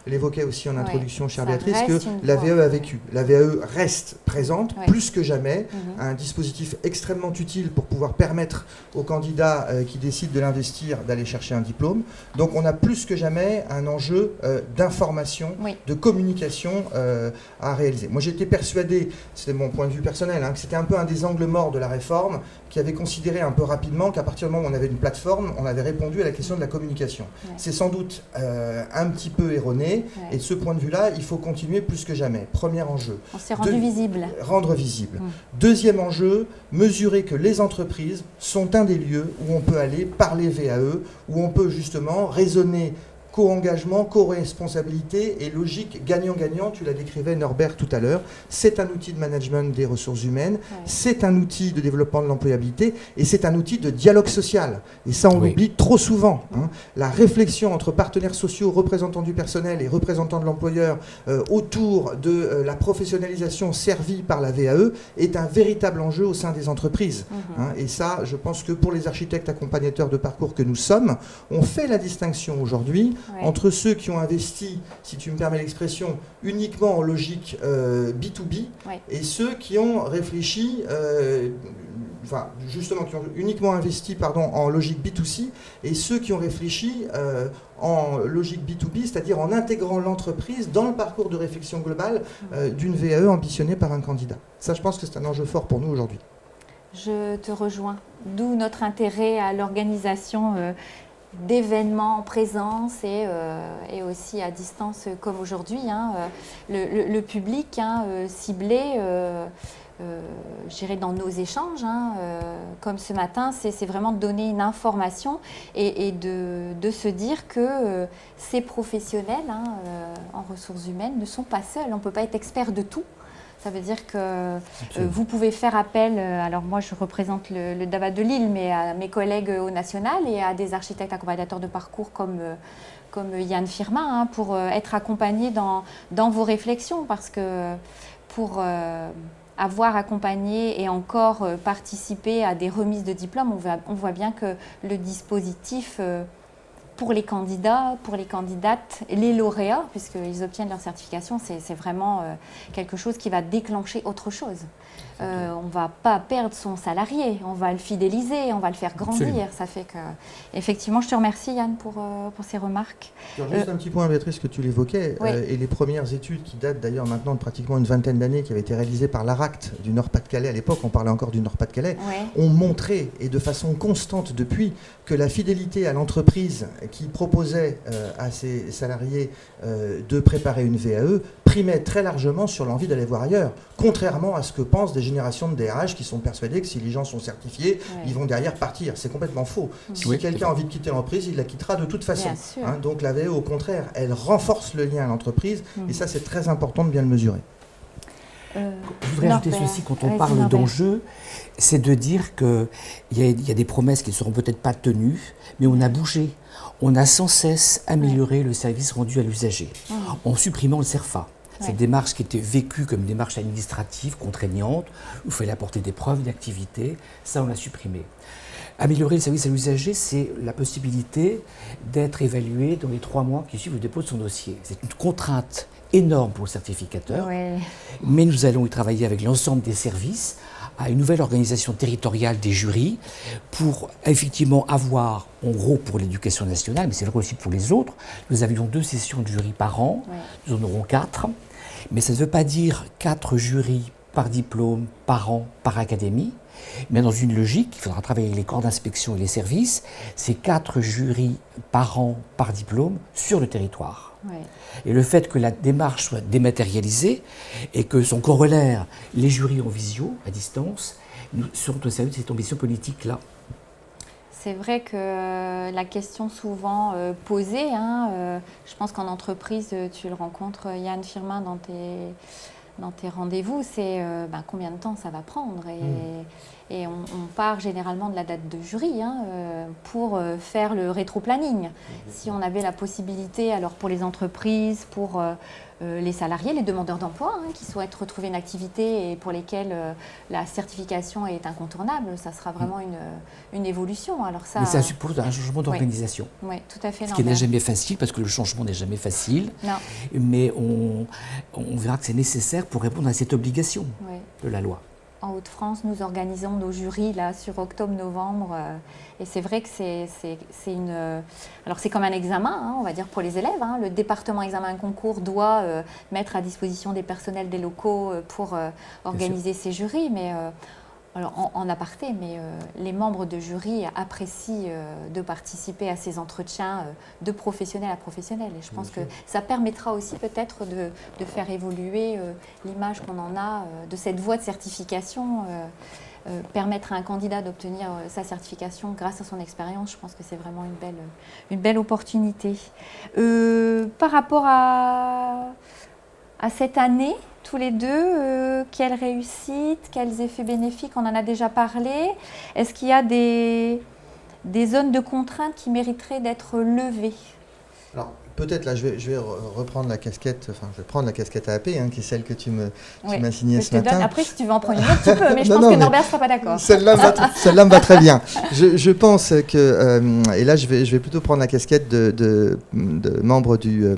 l'évoquais aussi en introduction, chère Béatrice, que la VAE a vécu. La VAE reste présente, plus que jamais, un dispositif extrêmement utile pour pouvoir permettre aux candidats qui décident de l'investir d'aller chercher un diplôme. Donc on a plus que jamais un enjeu d'information, de communication à réaliser. Moi j'étais persuadé, c'était mon point de vue personnel, que c'était un peu un des angles morts de la réforme, qui avait considéré un peu rapidement qu'à partir du moment où on avait une plateforme, on avait répondu à la question de la communication. C'est sans doute un petit peu erroné, et de ce point de vue-là, il faut continuer plus que jamais. Premier enjeu. On s'est rendu visible. Rendre visible. Deuxième enjeu, mesurer que les entreprises sont un des lieux où on peut aller parler VAE, où on peut justement raisonner co-engagement, co-responsabilité et logique gagnant-gagnant, tu la décrivais Norbert tout à l'heure. C'est un outil de management des ressources humaines, c'est un outil de développement de l'employabilité et c'est un outil de dialogue social. Et ça, on l'oublie trop souvent. La réflexion entre partenaires sociaux, représentants du personnel et représentants de l'employeur autour de la professionnalisation servie par la VAE est un véritable enjeu au sein des entreprises. Et ça, je pense que pour les architectes accompagnateurs de parcours que nous sommes, on fait la distinction aujourd'hui entre ceux qui ont investi, si tu me permets l'expression, uniquement en logique B2B et ceux qui ont réfléchi, justement qui ont uniquement investi en logique B2C et ceux qui ont réfléchi en logique B2B, c'est-à-dire en intégrant l'entreprise dans le parcours de réflexion globale d'une VAE ambitionnée par un candidat. Ça, je pense que c'est un enjeu fort pour nous aujourd'hui. Je te rejoins, d'où notre intérêt à l'organisation d'événements en présence et aussi à distance comme aujourd'hui. Le public ciblé, je dirais dans nos échanges, comme ce matin, c'est vraiment de donner une information et de se dire que ces professionnels en ressources humaines ne sont pas seuls. On ne peut pas être expert de tout. Ça veut dire que vous pouvez faire appel, alors moi je représente le DAVA de Lille, mais à mes collègues au national et à des architectes accompagnateurs de parcours comme Yann Firmin pour être accompagnés dans vos réflexions, parce que pour avoir accompagné et encore participé à des remises de diplômes, on voit bien que le dispositif pour les candidats, pour les candidates, les lauréats, puisqu'ils obtiennent leur certification, c'est vraiment quelque chose qui va déclencher autre chose. On ne va pas perdre son salarié, on va le fidéliser, on va le faire grandir. Absolument. Ça fait que, effectivement, je te remercie Yann pour ces remarques. Juste un petit point, Béatrice, que tu l'évoquais, et les premières études qui datent d'ailleurs maintenant de pratiquement une vingtaine d'années, qui avaient été réalisées par l'ARACT du Nord-Pas-de-Calais, à l'époque on parlait encore du Nord-Pas-de-Calais, ont montré, et de façon constante depuis, que la fidélité à l'entreprise qui proposait à ses salariés de préparer une VAE primait très largement sur l'envie d'aller voir ailleurs, contrairement à ce que pensent des générations de DRH qui sont persuadés que si les gens sont certifiés, ils vont derrière partir. C'est complètement faux. Si quelqu'un a envie de quitter l'entreprise, il la quittera de toute façon. Donc la VAE, au contraire, elle renforce le lien à l'entreprise, et ça c'est très important de bien le mesurer. Je voudrais ajouter ceci, quand on parle d'enjeux, c'est de dire qu'il y a des promesses qui ne seront peut-être pas tenues, mais on a bougé. On a sans cesse amélioré le service rendu à l'usager en supprimant le CERFA. Cette démarche qui était vécue comme une démarche administrative, contraignante, où il fallait apporter des preuves d'activité, ça on l'a supprimé. Améliorer le service à l'usager, c'est la possibilité d'être évalué dans les 3 mois qui suivent le dépôt de son dossier. C'est une contrainte énorme pour le certificateur, mais nous allons y travailler avec l'ensemble des services à une nouvelle organisation territoriale des jurys pour effectivement avoir, en gros pour l'éducation nationale, mais c'est vrai aussi pour les autres, nous avions 2 sessions de jury par an, nous en aurons 4, mais ça ne veut pas dire 4 jurys par diplôme, par an, par académie, mais dans une logique, il faudra travailler avec les corps d'inspection et les services, c'est 4 jurys par an, par diplôme, sur le territoire. Et le fait que la démarche soit dématérialisée et que son corollaire, les jurys en visio, à distance, nous seront au service de cette ambition politique-là. C'est vrai que la question souvent posée, je pense qu'en entreprise, tu le rencontres, Yann Firmin, dans tes rendez-vous, c'est combien de temps ça va prendre. Et on part généralement de la date de jury pour faire le rétro-planning. Si on avait la possibilité, alors pour les entreprises, pour les salariés, les demandeurs d'emploi qui souhaitent retrouver une activité et pour lesquels la certification est incontournable, ça sera vraiment une évolution. Alors ça, mais ça suppose un changement d'organisation. Oui, tout à fait. Ce qui n'est jamais facile, parce que le changement n'est jamais facile. Non. Mais on verra que c'est nécessaire pour répondre à cette obligation de la loi. En Hauts-de-France, nous organisons nos jurys là, sur octobre-novembre. Et c'est vrai que c'est une... Alors c'est comme un examen, on va dire, pour les élèves. Le département examen-concours doit mettre à disposition des personnels des locaux pour organiser ces jurys. Mais alors, en aparté, mais les membres de jury apprécient de participer à ces entretiens de professionnel à professionnel. Et je pense que ça permettra aussi peut-être de faire évoluer l'image qu'on en a de cette voie de certification. Permettre à un candidat d'obtenir sa certification grâce à son expérience, je pense que c'est vraiment une belle opportunité. Par rapport à cette année, tous les deux, quelle réussite, quels effets bénéfiques, on en a déjà parlé. Est-ce qu'il y a des zones de contrainte qui mériteraient d'être levées? Alors, peut-être là, je vais reprendre la casquette, enfin, je vais prendre la casquette AAP, qui est celle que tu m'as signée ce matin. Après, si tu veux en prendre une autre, tu peux, mais je pense que Norbert ne sera pas d'accord. Celle-là me va très bien. Je pense que, et là, je vais plutôt prendre la casquette de membre de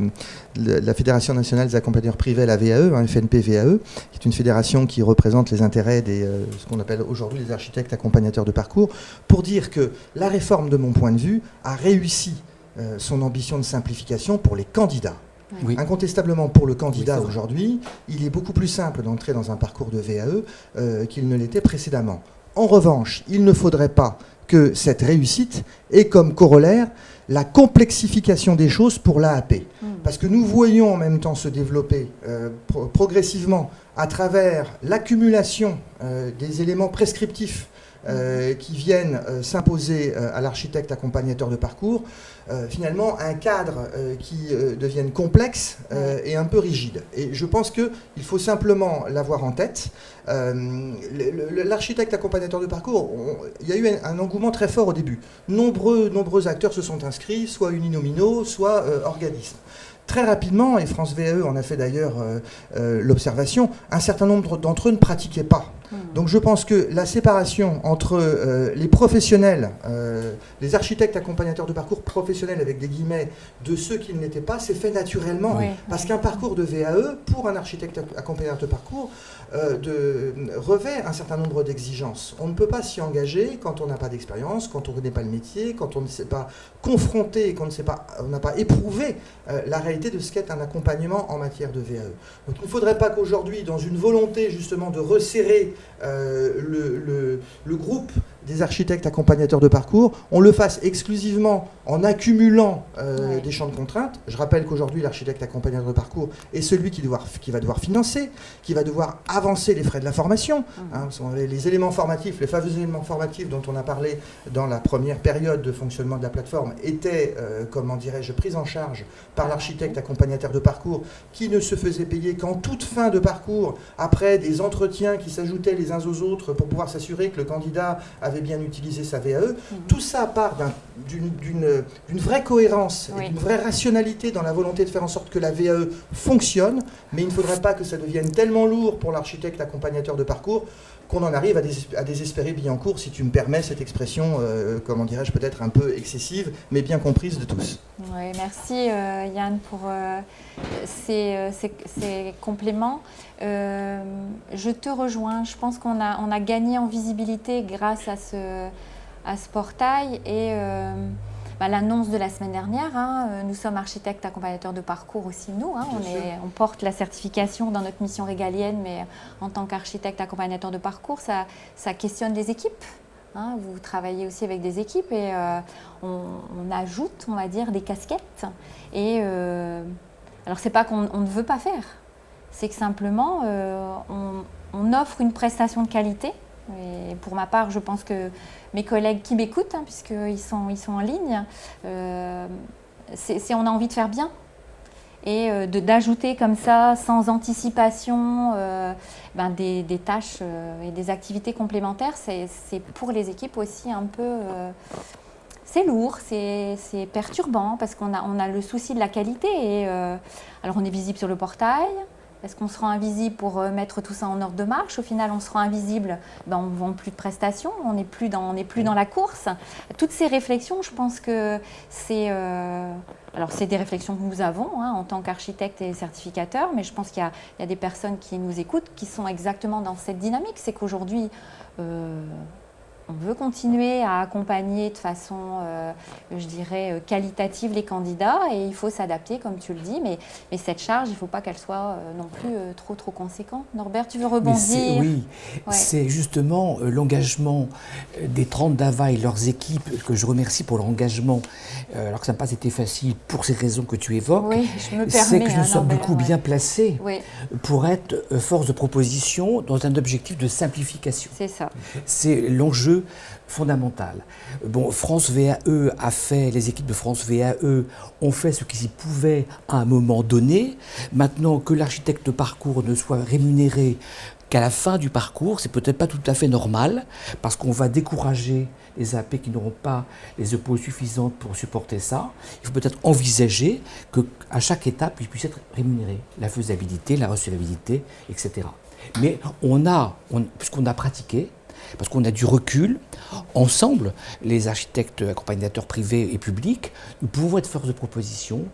la Fédération nationale des accompagneurs privés, la VAE, FNP-VAE, qui est une fédération qui représente les intérêts des ce qu'on appelle aujourd'hui les architectes accompagnateurs de parcours, pour dire que la réforme, de mon point de vue, a réussi son ambition de simplification pour les candidats. Oui. Incontestablement, pour le candidat aujourd'hui, il est beaucoup plus simple d'entrer dans un parcours de VAE qu'il ne l'était précédemment. En revanche, il ne faudrait pas que cette réussite ait comme corollaire la complexification des choses pour l'AAP. Parce que nous voyons en même temps se développer progressivement à travers l'accumulation des éléments prescriptifs qui viennent s'imposer à l'architecte accompagnateur de parcours, finalement un cadre qui devienne complexe et un peu rigide. Et je pense qu'il faut simplement l'avoir en tête. L'architecte accompagnateur de parcours, il y a eu un engouement très fort au début. Nombreux acteurs se sont inscrits, soit uninominaux, soit organismes. Très rapidement, et France VAE en a fait d'ailleurs l'observation, un certain nombre d'entre eux ne pratiquaient pas. Donc je pense que la séparation entre les professionnels, les architectes accompagnateurs de parcours professionnels avec des guillemets, de ceux qui ne l'étaient pas, s'est fait naturellement. Oui. Parce qu'un parcours de VAE, pour un architecte accompagnateur de parcours, revêt un certain nombre d'exigences. On ne peut pas s'y engager quand on n'a pas d'expérience, quand on ne connaît pas le métier, quand on ne s'est pas confronté, quand on n'a pas éprouvé la réalité de ce qu'est un accompagnement en matière de VAE. Donc il ne faudrait pas qu'aujourd'hui, dans une volonté justement de resserrer le groupe des architectes accompagnateurs de parcours, on le fasse exclusivement en accumulant des champs de contraintes. Je rappelle qu'aujourd'hui, l'architecte accompagnateur de parcours est celui qui va devoir financer, qui va devoir avancer les frais de la formation. Les éléments formatifs, les fameux éléments formatifs dont on a parlé dans la première période de fonctionnement de la plateforme étaient, comment dirais-je, pris en charge par l'architecte accompagnateur de parcours qui ne se faisait payer qu'en toute fin de parcours, après des entretiens qui s'ajoutaient les uns aux autres pour pouvoir s'assurer que le candidat avait bien utilisé sa VAE. Tout ça part d'une vraie cohérence, et d'une vraie rationalité dans la volonté de faire en sorte que la VAE fonctionne, mais il ne faudrait pas que ça devienne tellement lourd pour l'architecte accompagnateur de parcours qu'on en arrive à désespérer Billancourt, si tu me permets cette expression, comment dirais-je, peut-être un peu excessive, mais bien comprise de tous. Oui, merci Yann pour ces compléments. Je te rejoins, je pense qu'on a gagné en visibilité grâce à ce portail et l'annonce de la semaine dernière, nous sommes architectes accompagnateurs de parcours aussi nous, on porte la certification dans notre mission régalienne, mais en tant qu'architecte accompagnateur de parcours, ça questionne les équipes. Vous travaillez aussi avec des équipes et on ajoute, on va dire, des casquettes. Et alors c'est pas qu'on ne veut pas faire, c'est que simplement on offre une prestation de qualité. Et pour ma part, je pense que mes collègues qui m'écoutent, puisqu'ils sont en ligne, on a envie de faire bien. Et d'ajouter comme ça, sans anticipation, des tâches et des activités complémentaires, c'est pour les équipes aussi un peu... c'est lourd, c'est perturbant, parce qu'on a le souci de la qualité. Et, alors on est visible sur le portail. Est-ce qu'on se rend invisible pour mettre tout ça en ordre de marche? Au final, on se rend invisible, on ne vend plus de prestations, on n'est plus dans la course. Toutes ces réflexions, je pense que c'est... alors, c'est des réflexions que nous avons en tant qu'architectes et certificateurs, mais je pense qu'il y a des personnes qui nous écoutent qui sont exactement dans cette dynamique. C'est qu'aujourd'hui, on veut continuer à accompagner de façon, je dirais, qualitative les candidats et il faut s'adapter, comme tu le dis, mais cette charge, il ne faut pas qu'elle soit non plus trop conséquente. Norbert, tu veux rebondir? Oui, c'est justement l'engagement des 30 d'AVA et leurs équipes, que je remercie pour leur engagement, alors que ça n'a pas été facile pour ces raisons que tu évoques. Oui, je me permets. C'est que nous sommes du coup bien placés oui. pour être force de proposition dans un objectif de simplification. C'est ça. C'est l'enjeu fondamental. Bon, France VAE a fait, les équipes de France VAE ont fait ce qu'ils y pouvaient à un moment donné. Maintenant que l'architecte de parcours ne soit rémunéré qu'à la fin du parcours, c'est peut-être pas tout à fait normal, parce qu'on va décourager les AP qui n'auront pas les épaules suffisantes pour supporter ça. Il faut peut-être envisager qu'à chaque étape, il puisse être rémunéré. La faisabilité, la recevabilité, etc. Mais puisqu'on a pratiqué, parce qu'on a du recul, ensemble, les architectes accompagnateurs privés et publics, nous pouvons être force de proposition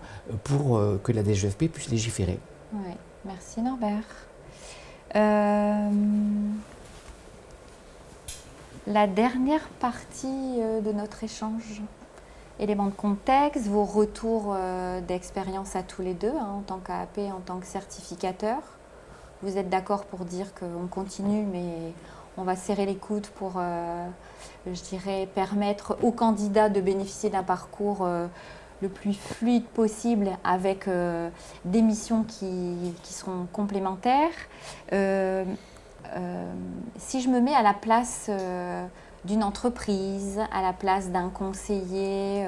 pour que la DGFP puisse légiférer. Oui, merci Norbert. La dernière partie de notre échange, éléments de contexte, vos retours d'expérience à tous les deux, en tant qu'AP, en tant que certificateur. Vous êtes d'accord pour dire qu'on continue, mais on va serrer les coudes pour, je dirais, permettre aux candidats de bénéficier d'un parcours le plus fluide possible avec des missions qui seront complémentaires. Si je me mets à la place d'une entreprise, à la place d'un conseiller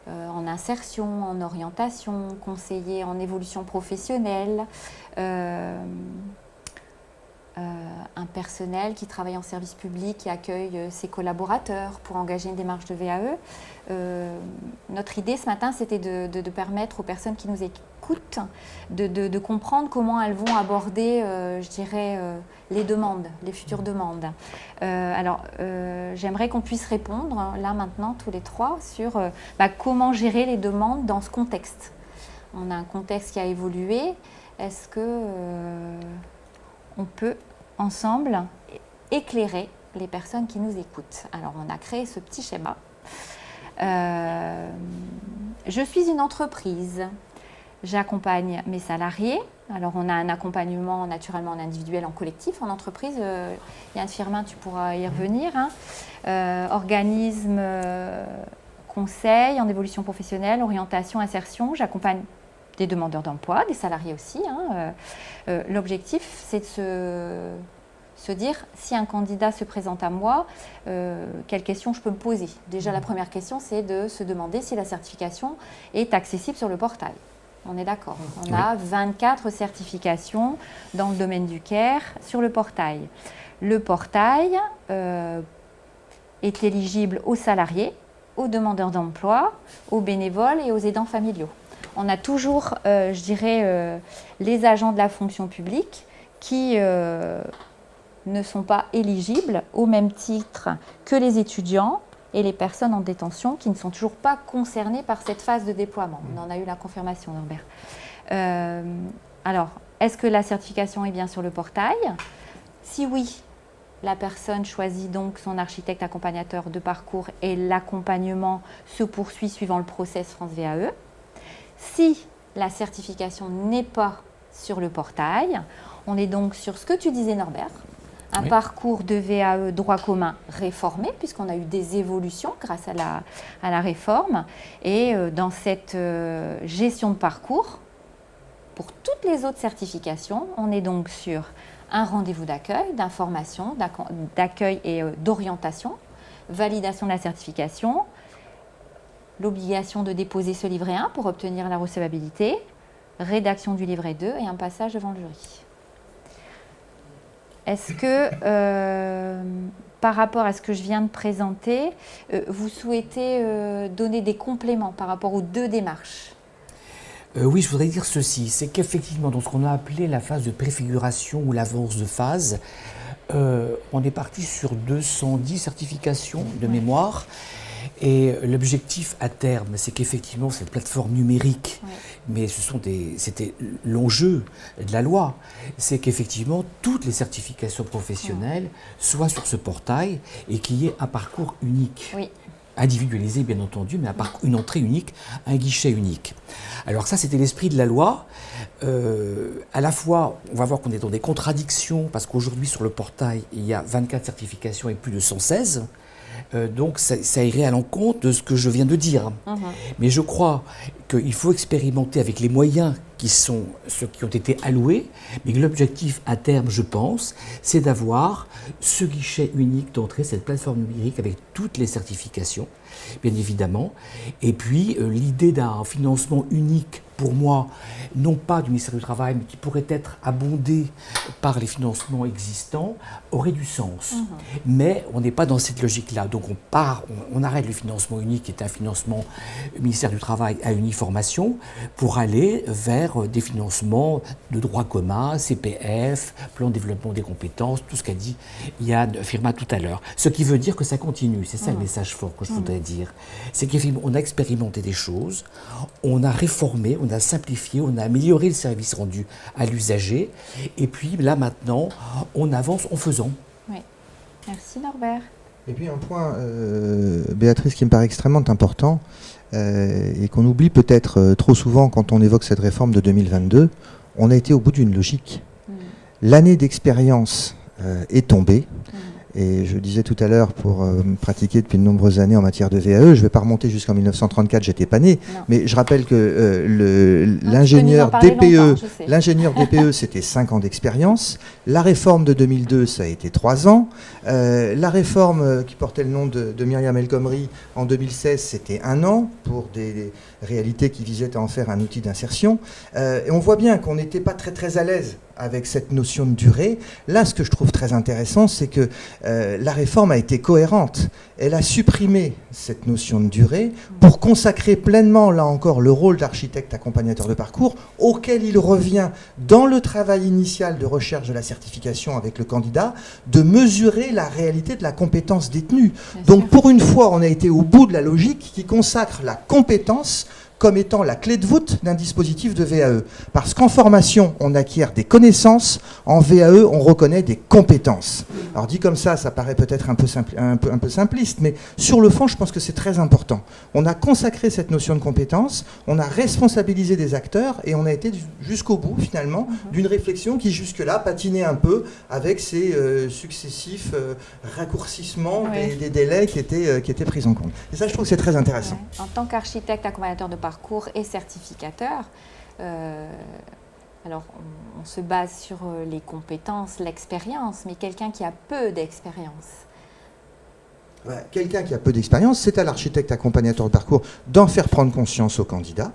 en insertion, en orientation, conseiller en évolution professionnelle, un personnel qui travaille en service public, qui accueille ses collaborateurs pour engager une démarche de VAE. Notre idée ce matin, c'était de permettre aux personnes qui nous écoutent de comprendre comment elles vont aborder, je dirais, les demandes, les futures demandes. Alors, j'aimerais qu'on puisse répondre, là maintenant, tous les trois, sur comment gérer les demandes dans ce contexte. On a un contexte qui a évolué. Est-ce que on peut ensemble éclairer les personnes qui nous écoutent? Alors, on a créé ce petit schéma. Je suis une entreprise. J'accompagne mes salariés Alors, on a un accompagnement naturellement en individuel, en collectif, en entreprise. Yann Firmin, tu pourras y revenir. Organisme, conseil en évolution professionnelle, orientation, insertion. J'accompagne des demandeurs d'emploi, des salariés aussi. L'objectif, c'est de se dire, si un candidat se présente à moi, quelles questions je peux me poser. Déjà, la première question, c'est de se demander si la certification est accessible sur le portail. On est d'accord. On a 24 certifications dans le domaine du CARE sur le portail. Le portail est éligible aux salariés, aux demandeurs d'emploi, aux bénévoles et aux aidants familiaux. On a toujours, je dirais, les agents de la fonction publique qui ne sont pas éligibles au même titre que les étudiants et les personnes en détention qui ne sont toujours pas concernées par cette phase de déploiement. On en a eu la confirmation, Norbert. Alors, est-ce que la certification est bien sur le portail? Si oui, la personne choisit donc son architecte accompagnateur de parcours et l'accompagnement se poursuit suivant le process France VAE. Si la certification n'est pas sur le portail, on est donc sur ce que tu disais, Norbert, un parcours de VAE droit commun réformé, puisqu'on a eu des évolutions grâce à la réforme. Et dans cette gestion de parcours, pour toutes les autres certifications, on est donc sur un rendez-vous d'accueil, d'information, d'accueil et d'orientation, validation de la certification, l'obligation de déposer ce livret 1 pour obtenir la recevabilité, rédaction du livret 2 et un passage devant le jury. Est-ce que, par rapport à ce que je viens de présenter, vous souhaitez donner des compléments par rapport aux deux démarches? Oui, je voudrais dire ceci, c'est qu'effectivement, dans ce qu'on a appelé la phase de préfiguration ou l'avance de phase, on est parti sur 210 certifications de mémoire. Et l'objectif à terme, c'est qu'effectivement, cette plateforme numérique, mais c'était l'enjeu de la loi, c'est qu'effectivement, toutes les certifications professionnelles soient sur ce portail et qu'il y ait un parcours unique. Individualisé, bien entendu, mais une entrée unique, un guichet unique. Alors ça, c'était l'esprit de la loi. À la fois, on va voir qu'on est dans des contradictions, parce qu'aujourd'hui, sur le portail, il y a 24 certifications et plus de 116. Donc ça irait à l'encontre de ce que je viens de dire. Mais je crois qu'il faut expérimenter avec les moyens qui sont ceux qui ont été alloués, mais que l'objectif à terme, je pense, c'est d'avoir ce guichet unique d'entrée, cette plateforme numérique avec toutes les certifications, bien évidemment. Et puis l'idée d'un financement unique, pour moi, non pas du ministère du Travail, mais qui pourrait être abondé par les financements existants, aurait du sens. Mais on n'est pas dans cette logique-là. Donc on arrête le financement unique, qui est un financement ministère du Travail à uniformation, pour aller vers des financements de droit commun, CPF, plan de développement des compétences, tout ce qu'a dit Yann Firmin tout à l'heure. Ce qui veut dire que ça continue, c'est ça le message fort que je voudrais dire. C'est qu'on a expérimenté des choses, on a réformé, on a simplifié, on a amélioré le service rendu à l'usager, et puis là maintenant, on avance en faisant. Oui, merci Norbert. Et puis un point, Béatrice, qui me paraît extrêmement important, et qu'on oublie peut-être trop souvent quand on évoque cette réforme de 2022, on a été au bout d'une logique. L'année d'expérience est tombée. Et je disais tout à l'heure, pour pratiquer depuis de nombreuses années en matière de VAE, je ne vais pas remonter jusqu'en 1934, j'étais pas né, mais je rappelle que l'ingénieur DPE, c'était 5 ans d'expérience. La réforme de 2002, ça a été 3 ans. La réforme qui portait le nom de Myriam El Khomri en 2016, c'était 1 an, pour des réalités qui visaient à en faire un outil d'insertion. Et on voit bien qu'on n'était pas très à l'aise avec cette notion de durée. Là, ce que je trouve très intéressant, c'est que la réforme a été cohérente. Elle a supprimé cette notion de durée pour consacrer pleinement, là encore, le rôle d'architecte accompagnateur de parcours, auquel il revient, dans le travail initial de recherche de la certification avec le candidat, de mesurer la réalité de la compétence détenue. Donc, pour une fois, on a été au bout de la logique qui consacre la compétence comme étant la clé de voûte d'un dispositif de VAE. Parce qu'en formation, on acquiert des connaissances, en VAE, on reconnaît des compétences. Alors dit comme ça paraît peut-être un peu simpliste, mais sur le fond, je pense que c'est très important. On a consacré cette notion de compétence, on a responsabilisé des acteurs, et on a été jusqu'au bout, finalement, d'une réflexion qui, jusque-là, patinait un peu avec ces successifs raccourcissements des délais qui étaient pris en compte. Et ça, je trouve que c'est très intéressant. Ouais. En tant qu'architecte, accompagnateur de parcours et certificateur, alors on se base sur les compétences, l'expérience, mais quelqu'un qui a peu d'expérience. Quelqu'un qui a peu d'expérience, c'est à l'architecte accompagnateur de parcours d'en faire prendre conscience au candidat,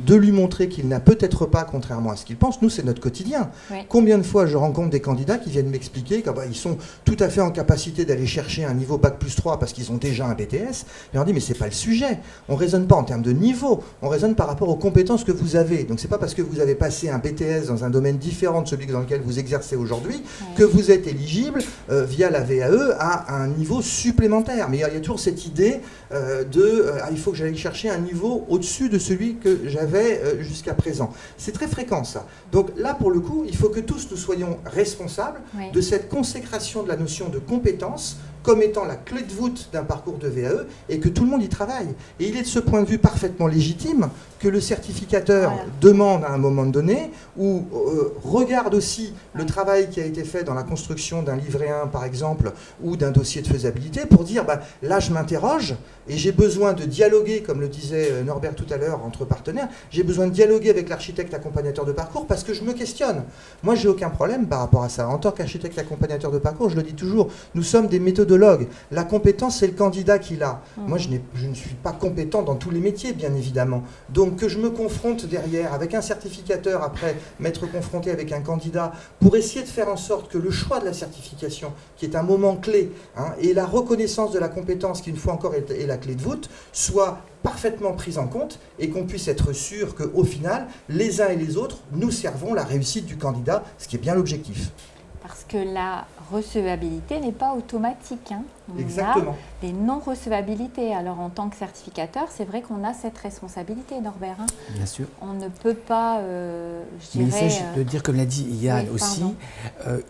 de lui montrer qu'il n'a peut-être pas, contrairement à ce qu'il pense, nous c'est notre quotidien. Oui. Combien de fois je rencontre des candidats qui viennent m'expliquer qu'ils sont tout à fait en capacité d'aller chercher un niveau Bac+3 parce qu'ils ont déjà un BTS, et on dit mais c'est pas le sujet, on ne raisonne pas en termes de niveau, on raisonne par rapport aux compétences que vous avez. Donc c'est pas parce que vous avez passé un BTS dans un domaine différent de celui dans lequel vous exercez aujourd'hui que vous êtes éligible via la VAE à un niveau supplémentaire. Mais il y a toujours cette idée il faut que j'aille chercher un niveau au-dessus de celui que j'avais jusqu'à présent. C'est très fréquent ça. Donc là, pour le coup, il faut que tous nous soyons responsables de cette consécration de la notion de compétence comme étant la clé de voûte d'un parcours de VAE et que tout le monde y travaille. Et il est de ce point de vue parfaitement légitime que le certificateur demande à un moment donné ou regarde aussi le travail qui a été fait dans la construction d'un livret 1 par exemple ou d'un dossier de faisabilité pour dire là je m'interroge et j'ai besoin de dialoguer, comme le disait Norbert tout à l'heure, entre partenaires, j'ai besoin de dialoguer avec l'architecte accompagnateur de parcours parce que je me questionne. Moi j'ai aucun problème par rapport à ça. En tant qu'architecte accompagnateur de parcours, je le dis toujours, nous sommes des méthodologues. La compétence, c'est le candidat qui l'a. Moi je ne suis pas compétent dans tous les métiers, bien évidemment. Donc que je me confronte derrière avec un certificateur, après m'être confronté avec un candidat, pour essayer de faire en sorte que le choix de la certification, qui est un moment clé, et la reconnaissance de la compétence, qui une fois encore est la clé de voûte, soit parfaitement prise en compte et qu'on puisse être sûr qu'au final, les uns et les autres, nous servons la réussite du candidat, ce qui est bien l'objectif. Parce que la recevabilité n'est pas automatique. Exactement. A des non-recevabilités. Alors en tant que certificateur, c'est vrai qu'on a cette responsabilité, Norbert. Bien sûr. On ne peut pas, Mais il s'agit de dire, comme l'a dit Yann aussi,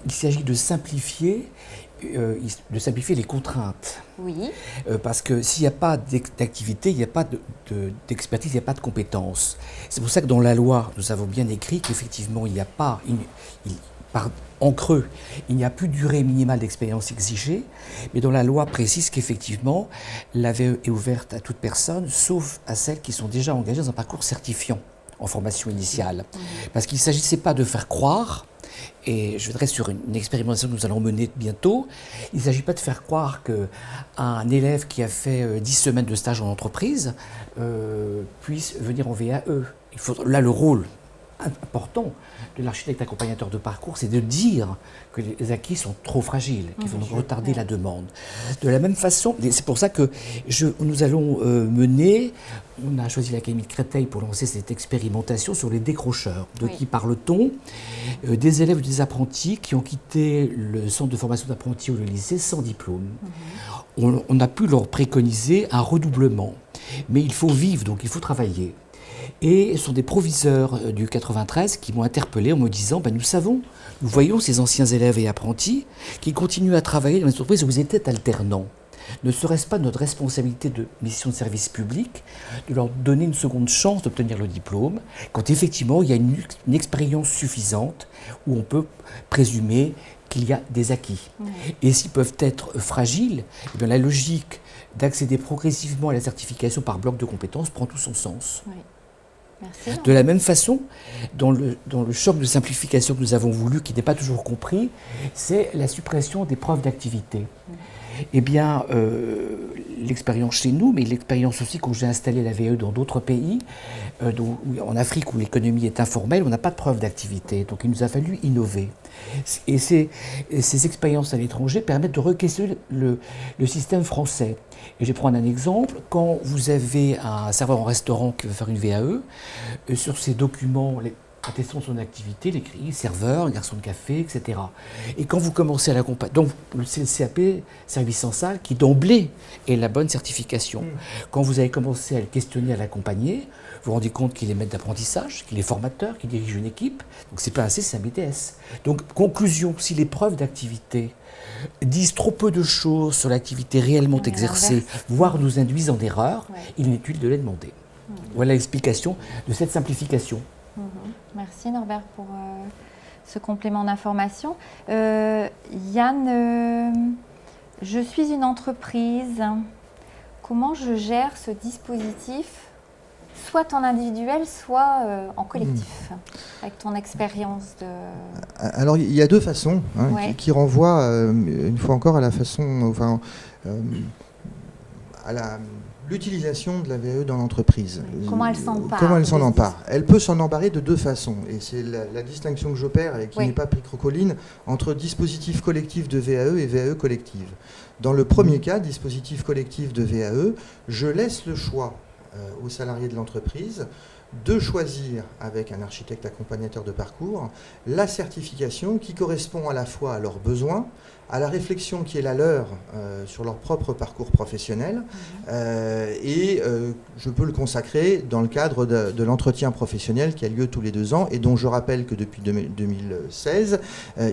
il s'agit de simplifier les contraintes. Oui. Parce que s'il n'y a pas d'activité, il n'y a pas d'expertise, il n'y a pas de compétences. C'est pour ça que dans la loi, nous avons bien écrit qu'effectivement, il n'y a pas... En creux, il n'y a plus de durée minimale d'expérience exigée, mais dans la loi précise qu'effectivement, la VAE est ouverte à toute personne, sauf à celles qui sont déjà engagées dans un parcours certifiant en formation initiale. Parce qu'il ne s'agissait pas de faire croire, et je voudrais sur une expérimentation que nous allons mener bientôt, il ne s'agit pas de faire croire qu'un élève qui a fait 10 semaines de stage en entreprise puisse venir en VAE. Là, le rôle important de l'architecte accompagnateur de parcours, c'est de dire que les acquis sont trop fragiles, qu'ils vont retarder la demande. De la même façon, c'est pour ça que nous allons on a choisi l'Académie de Créteil pour lancer cette expérimentation sur les décrocheurs. De qui parle-t-on? Des élèves ou des apprentis qui ont quitté le centre de formation d'apprentis ou le lycée sans diplôme. On a pu leur préconiser un redoublement, mais il faut vivre, donc il faut travailler. Et ce sont des proviseurs du 93 qui m'ont interpellé en me disant nous voyons ces anciens élèves et apprentis qui continuent à travailler dans les entreprises où vous étiez alternants. Ne serait-ce pas notre responsabilité de mission de service public de leur donner une seconde chance d'obtenir le diplôme quand effectivement il y a une expérience suffisante où on peut présumer qu'il y a des acquis. Et s'ils peuvent être fragiles, eh bien, la logique d'accéder progressivement à la certification par bloc de compétences prend tout son sens. Merci, de la même façon, dans le choc de simplification que nous avons voulu, qui n'est pas toujours compris, c'est la suppression des preuves d'activité. Eh bien, l'expérience chez nous, mais l'expérience aussi quand j'ai installé la VAE dans d'autres pays, en Afrique où l'économie est informelle, on n'a pas de preuve d'activité. Donc il nous a fallu innover. Et ces expériences à l'étranger permettent de re-questionner le système français. Et je vais prendre un exemple. Quand vous avez un serveur en restaurant qui veut faire une VAE, sur ses documents, attestant de son activité, il écrit serveur, garçon de café, etc. Et quand vous commencez à l'accompagner, donc c'est le CAP, service en salle, qui d'emblée est la bonne certification. Quand vous avez commencé à le questionner, à l'accompagner, vous vous rendez compte qu'il est maître d'apprentissage, qu'il est formateur, qu'il dirige une équipe. Donc c'est pas un C, c'est un BTS. Donc conclusion, si les preuves d'activité disent trop peu de choses sur l'activité réellement exercée, voire nous induisent en erreur, il est utile de les demander. Voilà l'explication de cette simplification. Merci Norbert pour ce complément d'information. Yann, je suis une entreprise. Comment je gère ce dispositif, soit en individuel, soit en collectif, avec ton expérience de... Alors, il y a deux façons qui renvoient, une fois encore, à la façon, à l'utilisation de la VAE dans l'entreprise. Comment elle s'en empare? Comment elle s'en empare? Elle peut s'en emparer de deux façons, et c'est la distinction que j'opère et qui n'est pas pris-crocoline entre dispositif collectif de VAE et VAE collective. Dans le premier cas, dispositif collectif de VAE, je laisse le choix aux salariés de l'entreprise de choisir, avec un architecte accompagnateur de parcours, la certification qui correspond à la fois à leurs besoins, à la réflexion qui est la leur sur leur propre parcours professionnel, et je peux le consacrer dans le cadre de l'entretien professionnel qui a lieu tous les 2 ans et dont je rappelle que depuis 2016,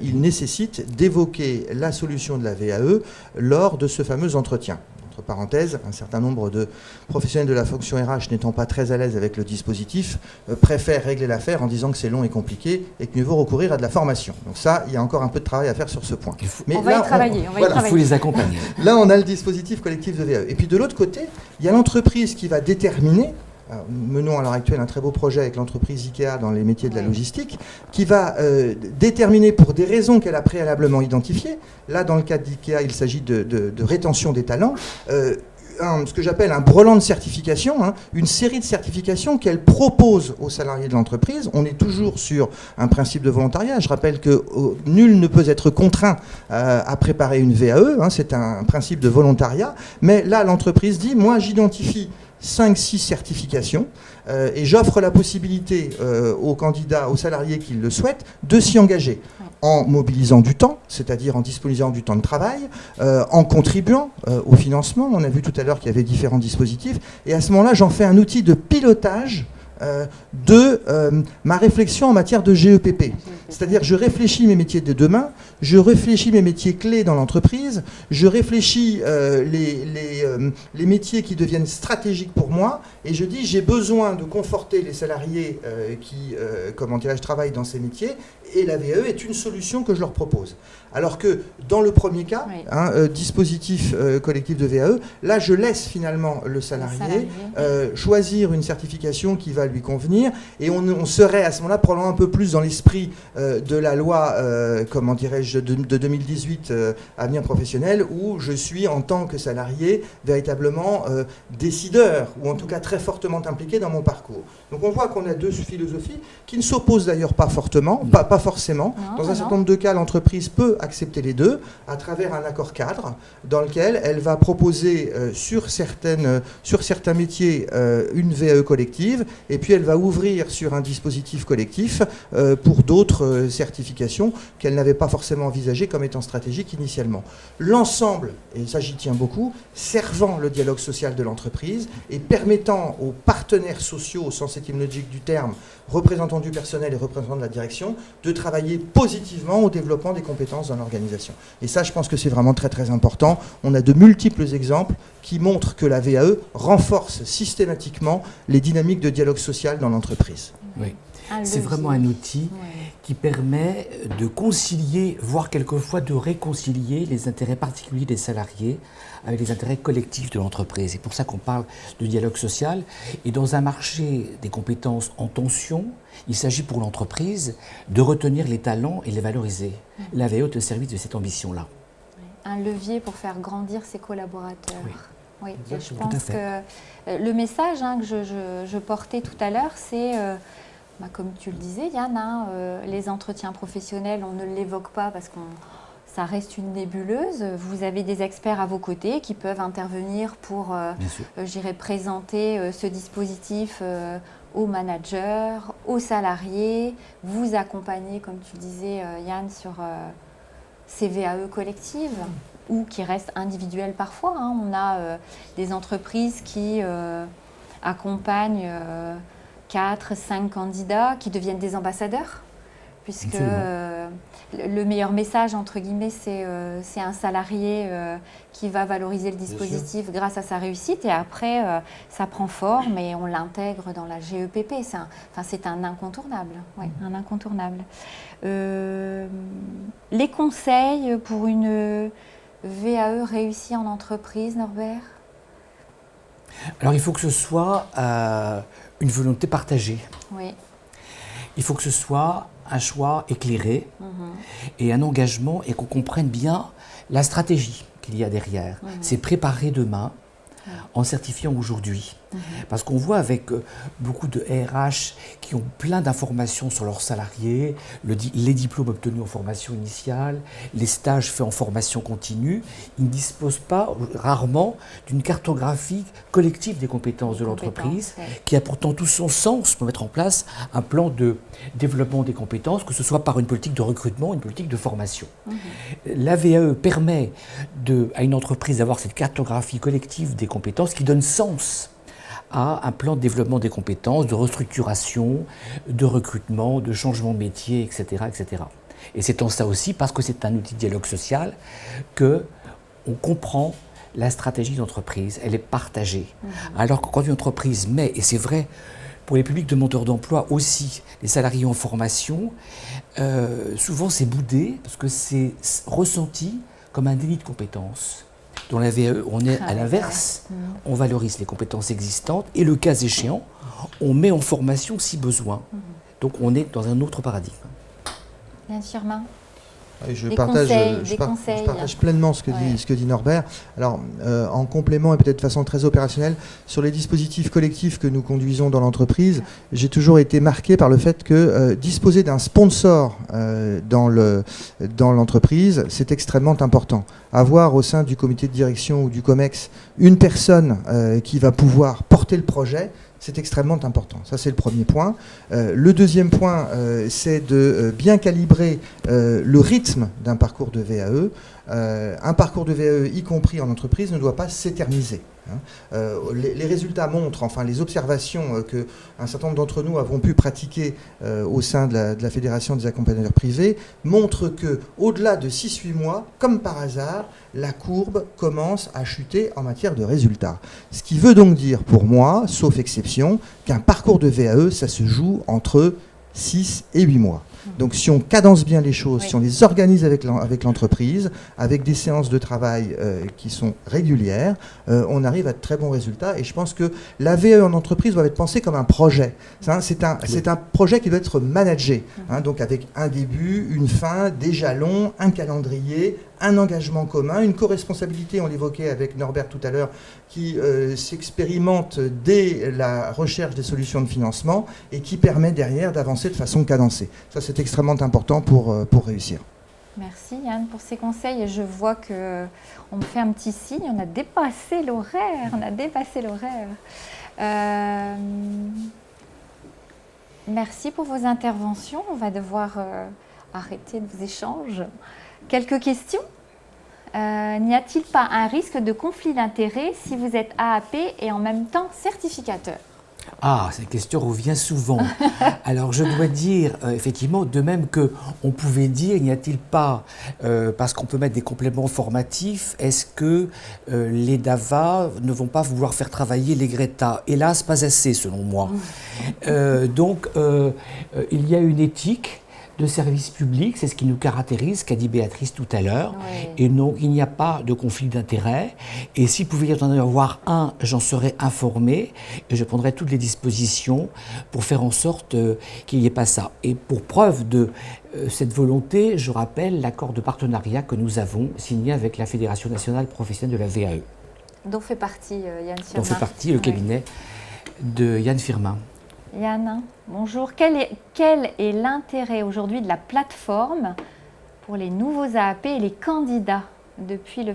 il nécessite d'évoquer la solution de la VAE lors de ce fameux entretien. Entre parenthèses, un certain nombre de professionnels de la fonction RH n'étant pas très à l'aise avec le dispositif, préfèrent régler l'affaire en disant que c'est long et compliqué et qu'il mieux vaut recourir à de la formation. Donc ça, il y a encore un peu de travail à faire sur ce point. Mais on va y travailler. Il faut les accompagner. Là, on a le dispositif collectif de VAE. Et puis de l'autre côté, il y a l'entreprise qui va déterminer. Nous menons à l'heure actuelle un très beau projet avec l'entreprise IKEA dans les métiers de la logistique, qui va déterminer pour des raisons qu'elle a préalablement identifiées. Là, dans le cas d'IKEA, il s'agit de rétention des talents. Ce que j'appelle un brelan de certification, une série de certifications qu'elle propose aux salariés de l'entreprise. On est toujours sur un principe de volontariat. Je rappelle que nul ne peut être contraint à préparer une VAE, c'est un principe de volontariat. Mais là, l'entreprise dit, moi j'identifie 5-6 certifications et j'offre la possibilité aux candidats, aux salariés qui le souhaitent, de s'y engager en mobilisant du temps, c'est-à-dire en disponible du temps de travail, en contribuant au financement. On a vu tout à l'heure qu'il y avait différents dispositifs et à ce moment-là, j'en fais un outil de pilotage de ma réflexion en matière de GEPP. C'est-à-dire je réfléchis mes métiers de demain, je réfléchis mes métiers clés dans l'entreprise, je réfléchis les métiers qui deviennent stratégiques pour moi et je dis j'ai besoin de conforter les salariés qui travaillent dans ces métiers et la VAE est une solution que je leur propose. Alors que dans le premier cas, dispositif collectif de VAE, là je laisse finalement le salarié choisir une certification qui va lui convenir et on serait à ce moment-là probablement un peu plus dans l'esprit de la loi de 2018 avenir professionnel où je suis en tant que salarié véritablement décideur ou en tout cas très fortement impliqué dans mon parcours. Donc on voit qu'on a deux philosophies qui ne s'opposent d'ailleurs pas fortement, pas forcément. Dans un certain nombre de cas, l'entreprise peut accepter les deux à travers un accord cadre dans lequel elle va proposer sur certains métiers une VAE collective et puis elle va ouvrir sur un dispositif collectif pour d'autres certifications qu'elle n'avait pas forcément envisagées comme étant stratégiques initialement. L'ensemble, et ça j'y tiens beaucoup, servant le dialogue social de l'entreprise et permettant aux partenaires sociaux, au sens étymologique du terme, représentants du personnel et représentants de la direction, de travailler positivement au développement des compétences dans l'organisation. Et ça, je pense que c'est vraiment très très important. On a de multiples exemples qui montrent que la VAE renforce systématiquement les dynamiques de dialogue social dans l'entreprise. Oui. C'est vraiment un outil qui permet de concilier, voire quelquefois de réconcilier les intérêts particuliers des salariés avec les intérêts collectifs de l'entreprise. C'est pour ça qu'on parle de dialogue social. Et dans un marché des compétences en tension, il s'agit pour l'entreprise de retenir les talents et les valoriser. La VAE est au service de cette ambition-là. Un levier pour faire grandir ses collaborateurs. Oui, et je pense que le message que je portais tout à l'heure, c'est... comme tu le disais, Yann, les entretiens professionnels, on ne l'évoque pas parce que ça reste une nébuleuse. Vous avez des experts à vos côtés qui peuvent intervenir pour, présenter ce dispositif aux managers, aux salariés, vous accompagner, comme tu disais Yann, sur ces VAE collectives ou qui restent individuelles parfois. On a des entreprises qui accompagnent 4, 5 candidats qui deviennent des ambassadeurs. Puisque le meilleur message, entre guillemets, c'est un salarié qui va valoriser le dispositif grâce à sa réussite et après, ça prend forme et on l'intègre dans la GEPP. C'est un incontournable. Ouais, un incontournable. Les conseils pour une VAE réussie en entreprise, Norbert? Alors, il faut que ce soit une volonté partagée. Oui. Il faut que ce soit un choix éclairé et un engagement et qu'on comprenne bien la stratégie qu'il y a derrière. C'est préparer demain en certifiant aujourd'hui. Parce qu'on voit avec beaucoup de RH qui ont plein d'informations sur leurs salariés, les diplômes obtenus en formation initiale, les stages faits en formation continue, ils ne disposent pas rarement d'une cartographie collective des compétences de l'entreprise qui a pourtant tout son sens pour mettre en place un plan de développement des compétences, que ce soit par une politique de recrutement, une politique de formation. La VAE permet à une entreprise d'avoir cette cartographie collective des compétences qui donne sens à un plan de développement des compétences, de restructuration, de recrutement, de changement de métier, etc., etc. Et c'est en ça aussi, parce que c'est un outil de dialogue social, qu'on comprend la stratégie d'entreprise, elle est partagée. Alors que quand une entreprise met, et c'est vrai pour les publics demandeurs d'emploi aussi, les salariés en formation, souvent c'est boudé, parce que c'est ressenti comme un déni de compétences. Dans la VAE, on est à l'inverse, on valorise les compétences existantes et le cas échéant, on met en formation si besoin. Donc on est dans un autre paradigme. Bien sûr, Main. Je partage pleinement ce que dit Norbert. Alors, en complément et peut-être de façon très opérationnelle, sur les dispositifs collectifs que nous conduisons dans l'entreprise, j'ai toujours été marqué par le fait que disposer d'un sponsor dans l'entreprise, c'est extrêmement important. Avoir au sein du comité de direction ou du COMEX une personne qui va pouvoir porter le projet, c'est extrêmement important. Ça, c'est le premier point. Le deuxième point, c'est de bien calibrer le rythme d'un parcours de VAE. Un parcours de VAE, y compris en entreprise, ne doit pas s'éterniser. Les résultats montrent, enfin les observations qu'un certain nombre d'entre nous avons pu pratiquer au sein de la Fédération des accompagnateurs privés, montrent qu'au-delà de 6-8 mois, comme par hasard, la courbe commence à chuter en matière de résultats. Ce qui veut donc dire pour moi, sauf exception, qu'un parcours de VAE, ça se joue entre 6 et 8 mois. Donc si on cadence bien les choses, si on les organise avec l'entreprise, avec des séances de travail qui sont régulières, on arrive à de très bons résultats. Et je pense que la VAE en entreprise doit être pensée comme un projet. C'est un projet qui doit être managé, donc avec un début, une fin, des jalons, un calendrier, un engagement commun, une co-responsabilité, on l'évoquait avec Norbert tout à l'heure, qui s'expérimente dès la recherche des solutions de financement et qui permet derrière d'avancer de façon cadencée. Ça, c'est extrêmement important pour réussir. Merci Yann pour ces conseils. Et je vois qu'on me fait un petit signe, on a dépassé l'horaire. Merci pour vos interventions. On va devoir arrêter nos échanges. Quelques questions? N'y a-t-il pas un risque de conflit d'intérêts si vous êtes AAP et en même temps certificateur? Ah, cette question revient souvent. Alors je dois dire, effectivement, de même qu'on pouvait dire, n'y a-t-il pas, parce qu'on peut mettre des compléments formatifs, est-ce que les DAVA ne vont pas vouloir faire travailler les Greta? Hélas, pas assez selon moi. Donc, il y a une éthique de service public, c'est ce qui nous caractérise, qu'a dit Béatrice tout à l'heure. Oui. Et donc, il n'y a pas de conflit d'intérêts. Et s'il pouvait y en avoir un, j'en serais informé et je prendrais toutes les dispositions pour faire en sorte qu'il n'y ait pas ça. Et pour preuve de cette volonté, je rappelle l'accord de partenariat que nous avons signé avec la Fédération nationale professionnelle de la VAE. Dont fait partie Yann Firmin. Dont fait partie le cabinet de Yann Firmin. Yann, bonjour. Quel est l'intérêt aujourd'hui de la plateforme pour les nouveaux AAP et les candidats depuis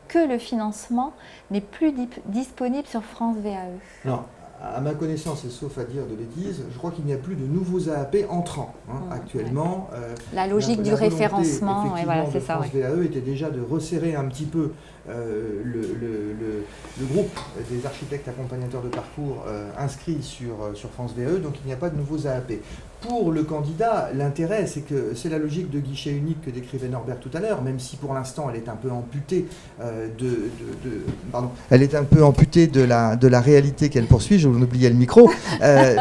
que le financement n'est plus disponible sur France VAE? Alors, à ma connaissance, et sauf à dire de bêtises, je crois qu'il n'y a plus de nouveaux AAP entrants actuellement. La logique du volonté, référencement, et voilà, c'est ça. France VAE était déjà de resserrer un petit peu le groupe des architectes accompagnateurs de parcours inscrits sur France VAE, donc il n'y a pas de nouveaux AAP. Pour le candidat, l'intérêt, c'est que c'est la logique de guichet unique que décrivait Norbert tout à l'heure, même si pour l'instant elle est un peu amputée elle est un peu amputée de la réalité qu'elle poursuit. Je vous oubliais le micro,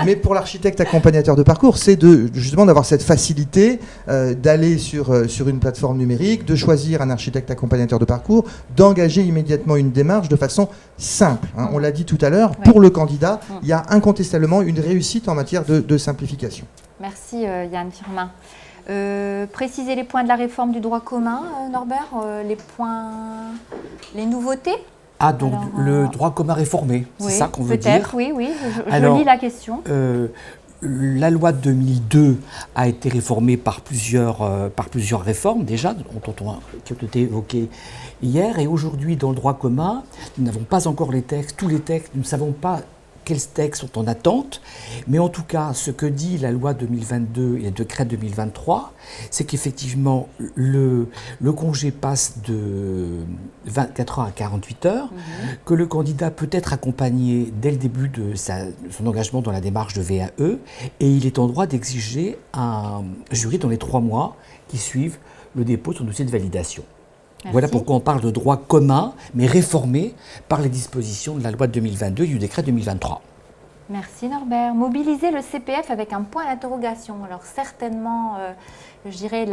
mais pour l'architecte accompagnateur de parcours, c'est justement d'avoir cette facilité d'aller sur une plateforme numérique, de choisir un architecte accompagnateur de parcours, d'engager immédiatement une démarche de façon simple. On l'a dit tout à l'heure, pour le candidat, il y a incontestablement une réussite en matière de simplification. Merci Yann Firmin. Préciser les points de la réforme du droit commun, Norbert, les nouveautés. Ah, donc le droit commun réformé, c'est ça qu'on veut dire? Peut-être, oui, je lis la question. La loi de 2002 a été réformée par plusieurs réformes déjà, qui ont été évoquées hier. Et aujourd'hui, dans le droit commun, nous n'avons pas encore tous les textes, nous ne savons pas quels textes sont en attente, mais en tout cas, ce que dit la loi 2022 et le décret 2023, c'est qu'effectivement, le congé passe de 24 heures à 48 heures, que le candidat peut être accompagné dès le début de son engagement dans la démarche de VAE, et il est en droit d'exiger un jury dans les 3 mois qui suivent le dépôt de son dossier de validation. Merci. Voilà pourquoi on parle de droit commun, mais réformé par les dispositions de la loi de 2022 et du décret 2023. Merci Norbert. Mobiliser le CPF avec un point d'interrogation. Alors certainement, je dirais,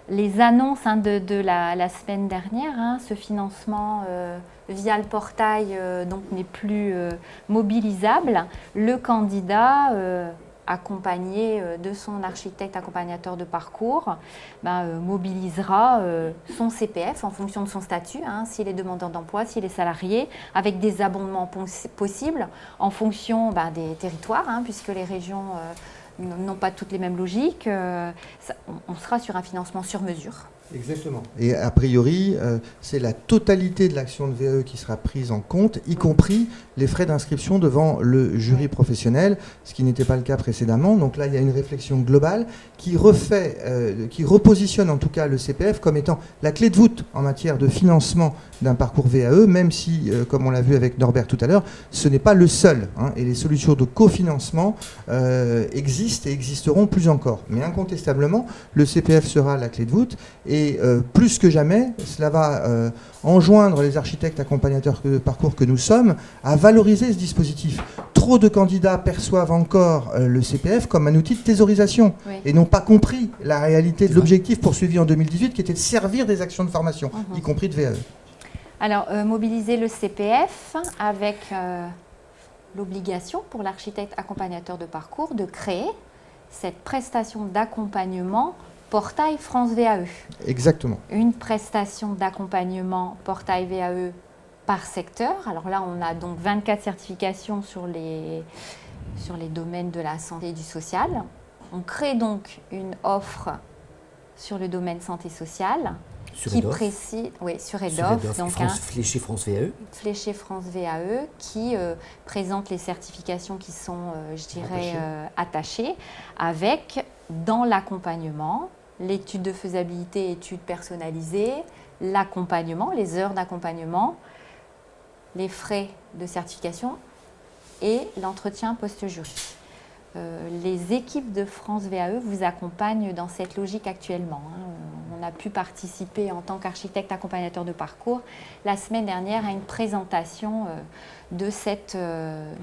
les annonces de la semaine dernière, ce financement via le portail donc n'est plus mobilisable. Le candidat accompagné de son architecte accompagnateur de parcours, mobilisera son CPF en fonction de son statut, s'il est demandeur d'emploi, s'il est salarié, avec des abondements possibles en fonction des territoires, puisque les régions n'ont pas toutes les mêmes logiques. On sera sur un financement sur mesure. Exactement. Et a priori, c'est la totalité de l'action de VAE qui sera prise en compte, y compris les frais d'inscription devant le jury professionnel, ce qui n'était pas le cas précédemment. Donc là, il y a une réflexion globale qui repositionne en tout cas le CPF comme étant la clé de voûte en matière de financement d'un parcours VAE, même si, comme on l'a vu avec Norbert tout à l'heure, ce n'est pas le seul. Et les solutions de cofinancement existent et existeront plus encore. Mais incontestablement, le CPF sera la clé de voûte. Et plus que jamais, cela va enjoindre les architectes accompagnateurs de parcours que nous sommes à valoriser ce dispositif. Trop de candidats perçoivent encore le CPF comme un outil de thésaurisation et n'ont pas compris la réalité de l'objectif poursuivi en 2018 qui était de servir des actions de formation, y compris de VAE. Alors, mobiliser le CPF avec l'obligation pour l'architecte accompagnateur de parcours de créer cette prestation d'accompagnement portail France VAE. Exactement. Une prestation d'accompagnement portail VAE par secteur. Alors là, on a donc 24 certifications sur les domaines de la santé et du social. On crée donc une offre sur le domaine santé sociale sur qui précise, sur EDOF, donc fléché France VAE. Fléché France VAE qui présente les certifications qui sont, attachées, avec dans l'accompagnement l'étude de faisabilité, étude personnalisée, l'accompagnement, les heures d'accompagnement, les frais de certification et l'entretien post-jury. Les équipes de France VAE vous accompagnent dans cette logique actuellement. On a pu participer en tant qu'architecte accompagnateur de parcours la semaine dernière à une présentation de cette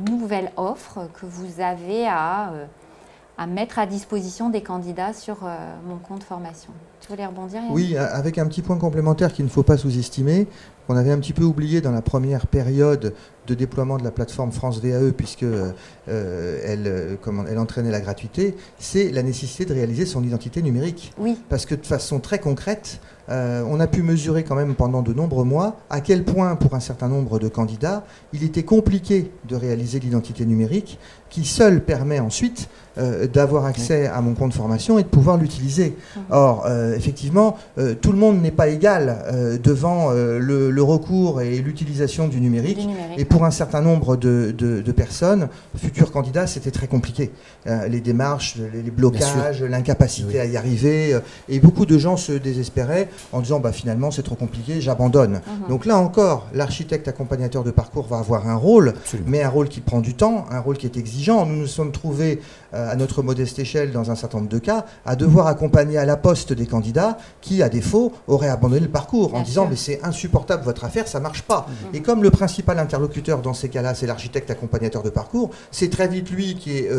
nouvelle offre que vous avez à mettre à disposition des candidats sur mon compte formation. Tu voulais rebondir, Yann ? Oui, avec un petit point complémentaire qu'il ne faut pas sous-estimer, qu'on avait un petit peu oublié dans la première période de déploiement de la plateforme France VAE, puisque elle entraînait la gratuité, c'est la nécessité de réaliser son identité numérique. Oui. Parce que de façon très concrète, on a pu mesurer quand même pendant de nombreux mois à quel point, pour un certain nombre de candidats, il était compliqué de réaliser l'identité numérique, qui seule permet ensuite d'avoir accès à mon compte formation et de pouvoir l'utiliser. Or, effectivement, tout le monde n'est pas égal devant le recours et l'utilisation du numérique. Et pour un certain nombre de personnes, futurs candidats, c'était très compliqué. Les démarches, les blocages, l'incapacité à y arriver. Et beaucoup de gens se désespéraient en disant finalement c'est trop compliqué, j'abandonne. Donc là encore, l'architecte accompagnateur de parcours va avoir un rôle, mais un rôle qui prend du temps, un rôle qui est exigeant. Nous nous sommes trouvés à notre modeste échelle, dans un certain nombre de cas, à devoir accompagner à la poste des candidats qui, à défaut, auraient abandonné le parcours en disant mais c'est insupportable votre affaire, ça marche pas. Et comme le principal interlocuteur dans ces cas-là, c'est l'architecte accompagnateur de parcours, c'est très vite lui qui est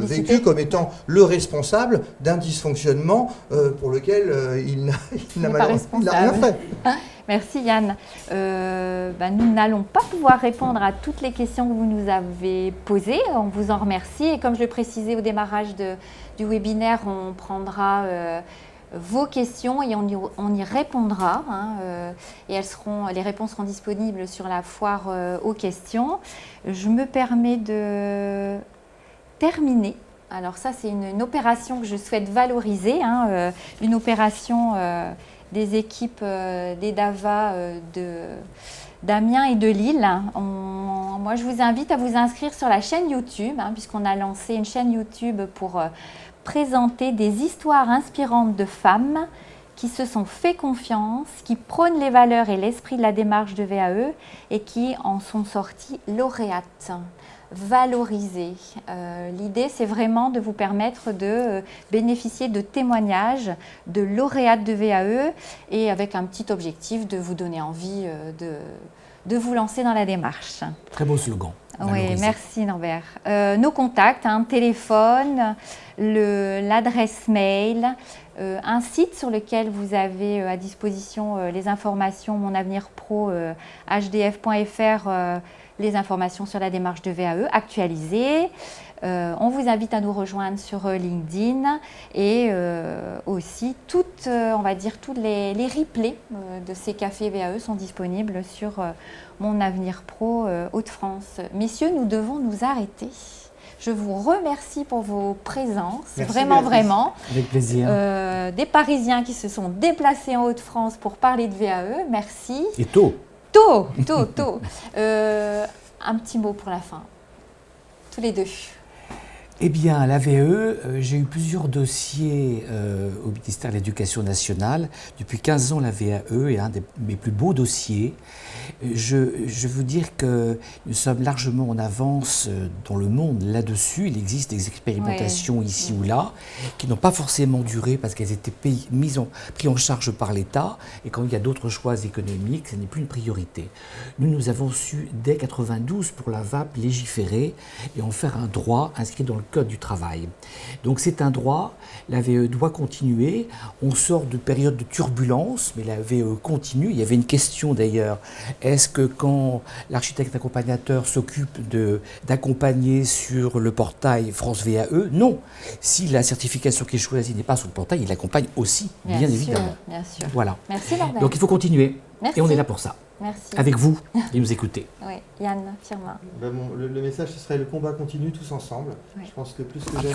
vécu comme étant le responsable d'un dysfonctionnement pour lequel il n'a rien fait. Merci Yann. Nous n'allons pas pouvoir répondre à toutes les questions que vous nous avez posées. On vous en remercie. Et comme je le précisais au démarrage du webinaire, on prendra vos questions et on y répondra. Et les réponses seront disponibles sur la foire aux questions. Je me permets de terminer. Alors ça, c'est une opération que je souhaite valoriser, une opération des équipes des DAVA d'Amiens et de Lille. Moi, je vous invite à vous inscrire sur la chaîne YouTube, puisqu'on a lancé une chaîne YouTube pour présenter des histoires inspirantes de femmes qui se sont fait confiance, qui prônent les valeurs et l'esprit de la démarche de VAE et qui en sont sorties lauréates. Valoriser. L'idée, c'est vraiment de vous permettre de bénéficier de témoignages de lauréates de VAE et avec un petit objectif de vous donner envie de vous lancer dans la démarche. Très beau slogan. Oui, merci Norbert. Nos contacts, téléphone, l'adresse mail, un site sur lequel vous avez à disposition les informations Mon Avenir Pro, hdf.fr, les informations sur la démarche de VAE actualisées. On vous invite à nous rejoindre sur LinkedIn et aussi tous les replays de ces cafés VAE sont disponibles sur Mon Avenir Pro Hauts-de-France. Messieurs, nous devons nous arrêter. Je vous remercie pour vos présences, vraiment. Avec plaisir. Des Parisiens qui se sont déplacés en Hauts-de-France pour parler de VAE, merci. Et tôt. Un petit mot pour la fin, tous les deux. Eh bien, à la VAE, j'ai eu plusieurs dossiers au ministère de l'Éducation nationale. Depuis 15 ans, la VAE est un de mes plus beaux dossiers. Je veux vous dire que nous sommes largement en avance dans le monde là-dessus. Il existe des expérimentations ici ou là qui n'ont pas forcément duré parce qu'elles étaient prises en charge par l'État. Et quand il y a d'autres choix économiques, ce n'est plus une priorité. Nous avons su, dès 1992, pour la VAP, légiférer et en faire un droit inscrit dans le Code du travail. Donc c'est un droit, la VAE doit continuer. On sort de période de turbulence, mais la VAE continue. Il y avait une question d'ailleurs, est-ce que quand l'architecte accompagnateur s'occupe d'accompagner sur le portail France VAE, non. Si la certification qui est choisie n'est pas sur le portail, il l'accompagne aussi, bien évidemment. Bien sûr. Voilà. Merci Norbert. Donc il faut continuer. Merci. Et on est là pour ça. Merci. Avec vous et nous écouter. Oui, Yann, Firmin. Le message, ce serait le combat continue tous ensemble. Oui. Je pense que plus que jamais...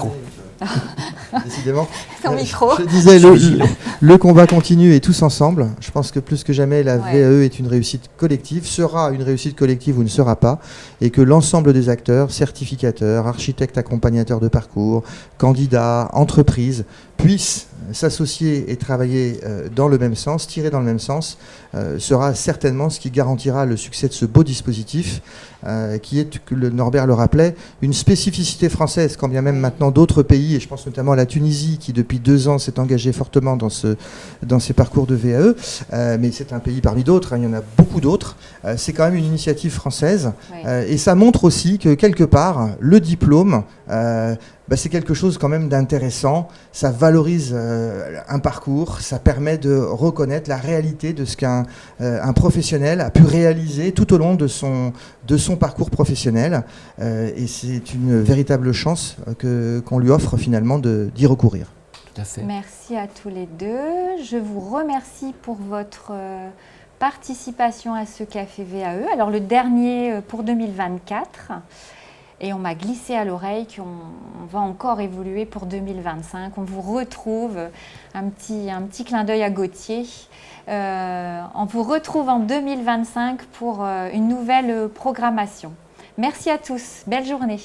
Décidément. Ton micro. Je disais, le combat continue et tous ensemble. Je pense que plus que jamais, la VAE est une réussite collective, sera une réussite collective ou ne sera pas, et que l'ensemble des acteurs, certificateurs, architectes accompagnateurs de parcours, candidats, entreprises, puissent s'associer et travailler dans le même sens, tirer dans le même sens, sera certainement ce qui garantira le succès de ce beau dispositif, qui est, que Norbert le rappelait, une spécificité française, quand bien même maintenant d'autres pays, et je pense notamment à la Tunisie, qui depuis 2 ans s'est engagée fortement dans ces parcours de VAE, mais c'est un pays parmi d'autres, il y en a beaucoup d'autres, c'est quand même une initiative française, et ça montre aussi que quelque part, le diplôme, c'est quelque chose quand même d'intéressant, ça valorise un parcours, ça permet de reconnaître la réalité de ce qu'un professionnel a pu réaliser tout au long de son parcours professionnel, et c'est une véritable chance qu'on lui offre finalement d'y recourir. Tout à fait. Merci à tous les deux. Je vous remercie pour votre participation à ce Café VAE. Alors le dernier pour 2024. Et on m'a glissé à l'oreille qu'on va encore évoluer pour 2025. On vous retrouve, un petit clin d'œil à Gauthier. On vous retrouve en 2025 pour une nouvelle programmation. Merci à tous, belle journée.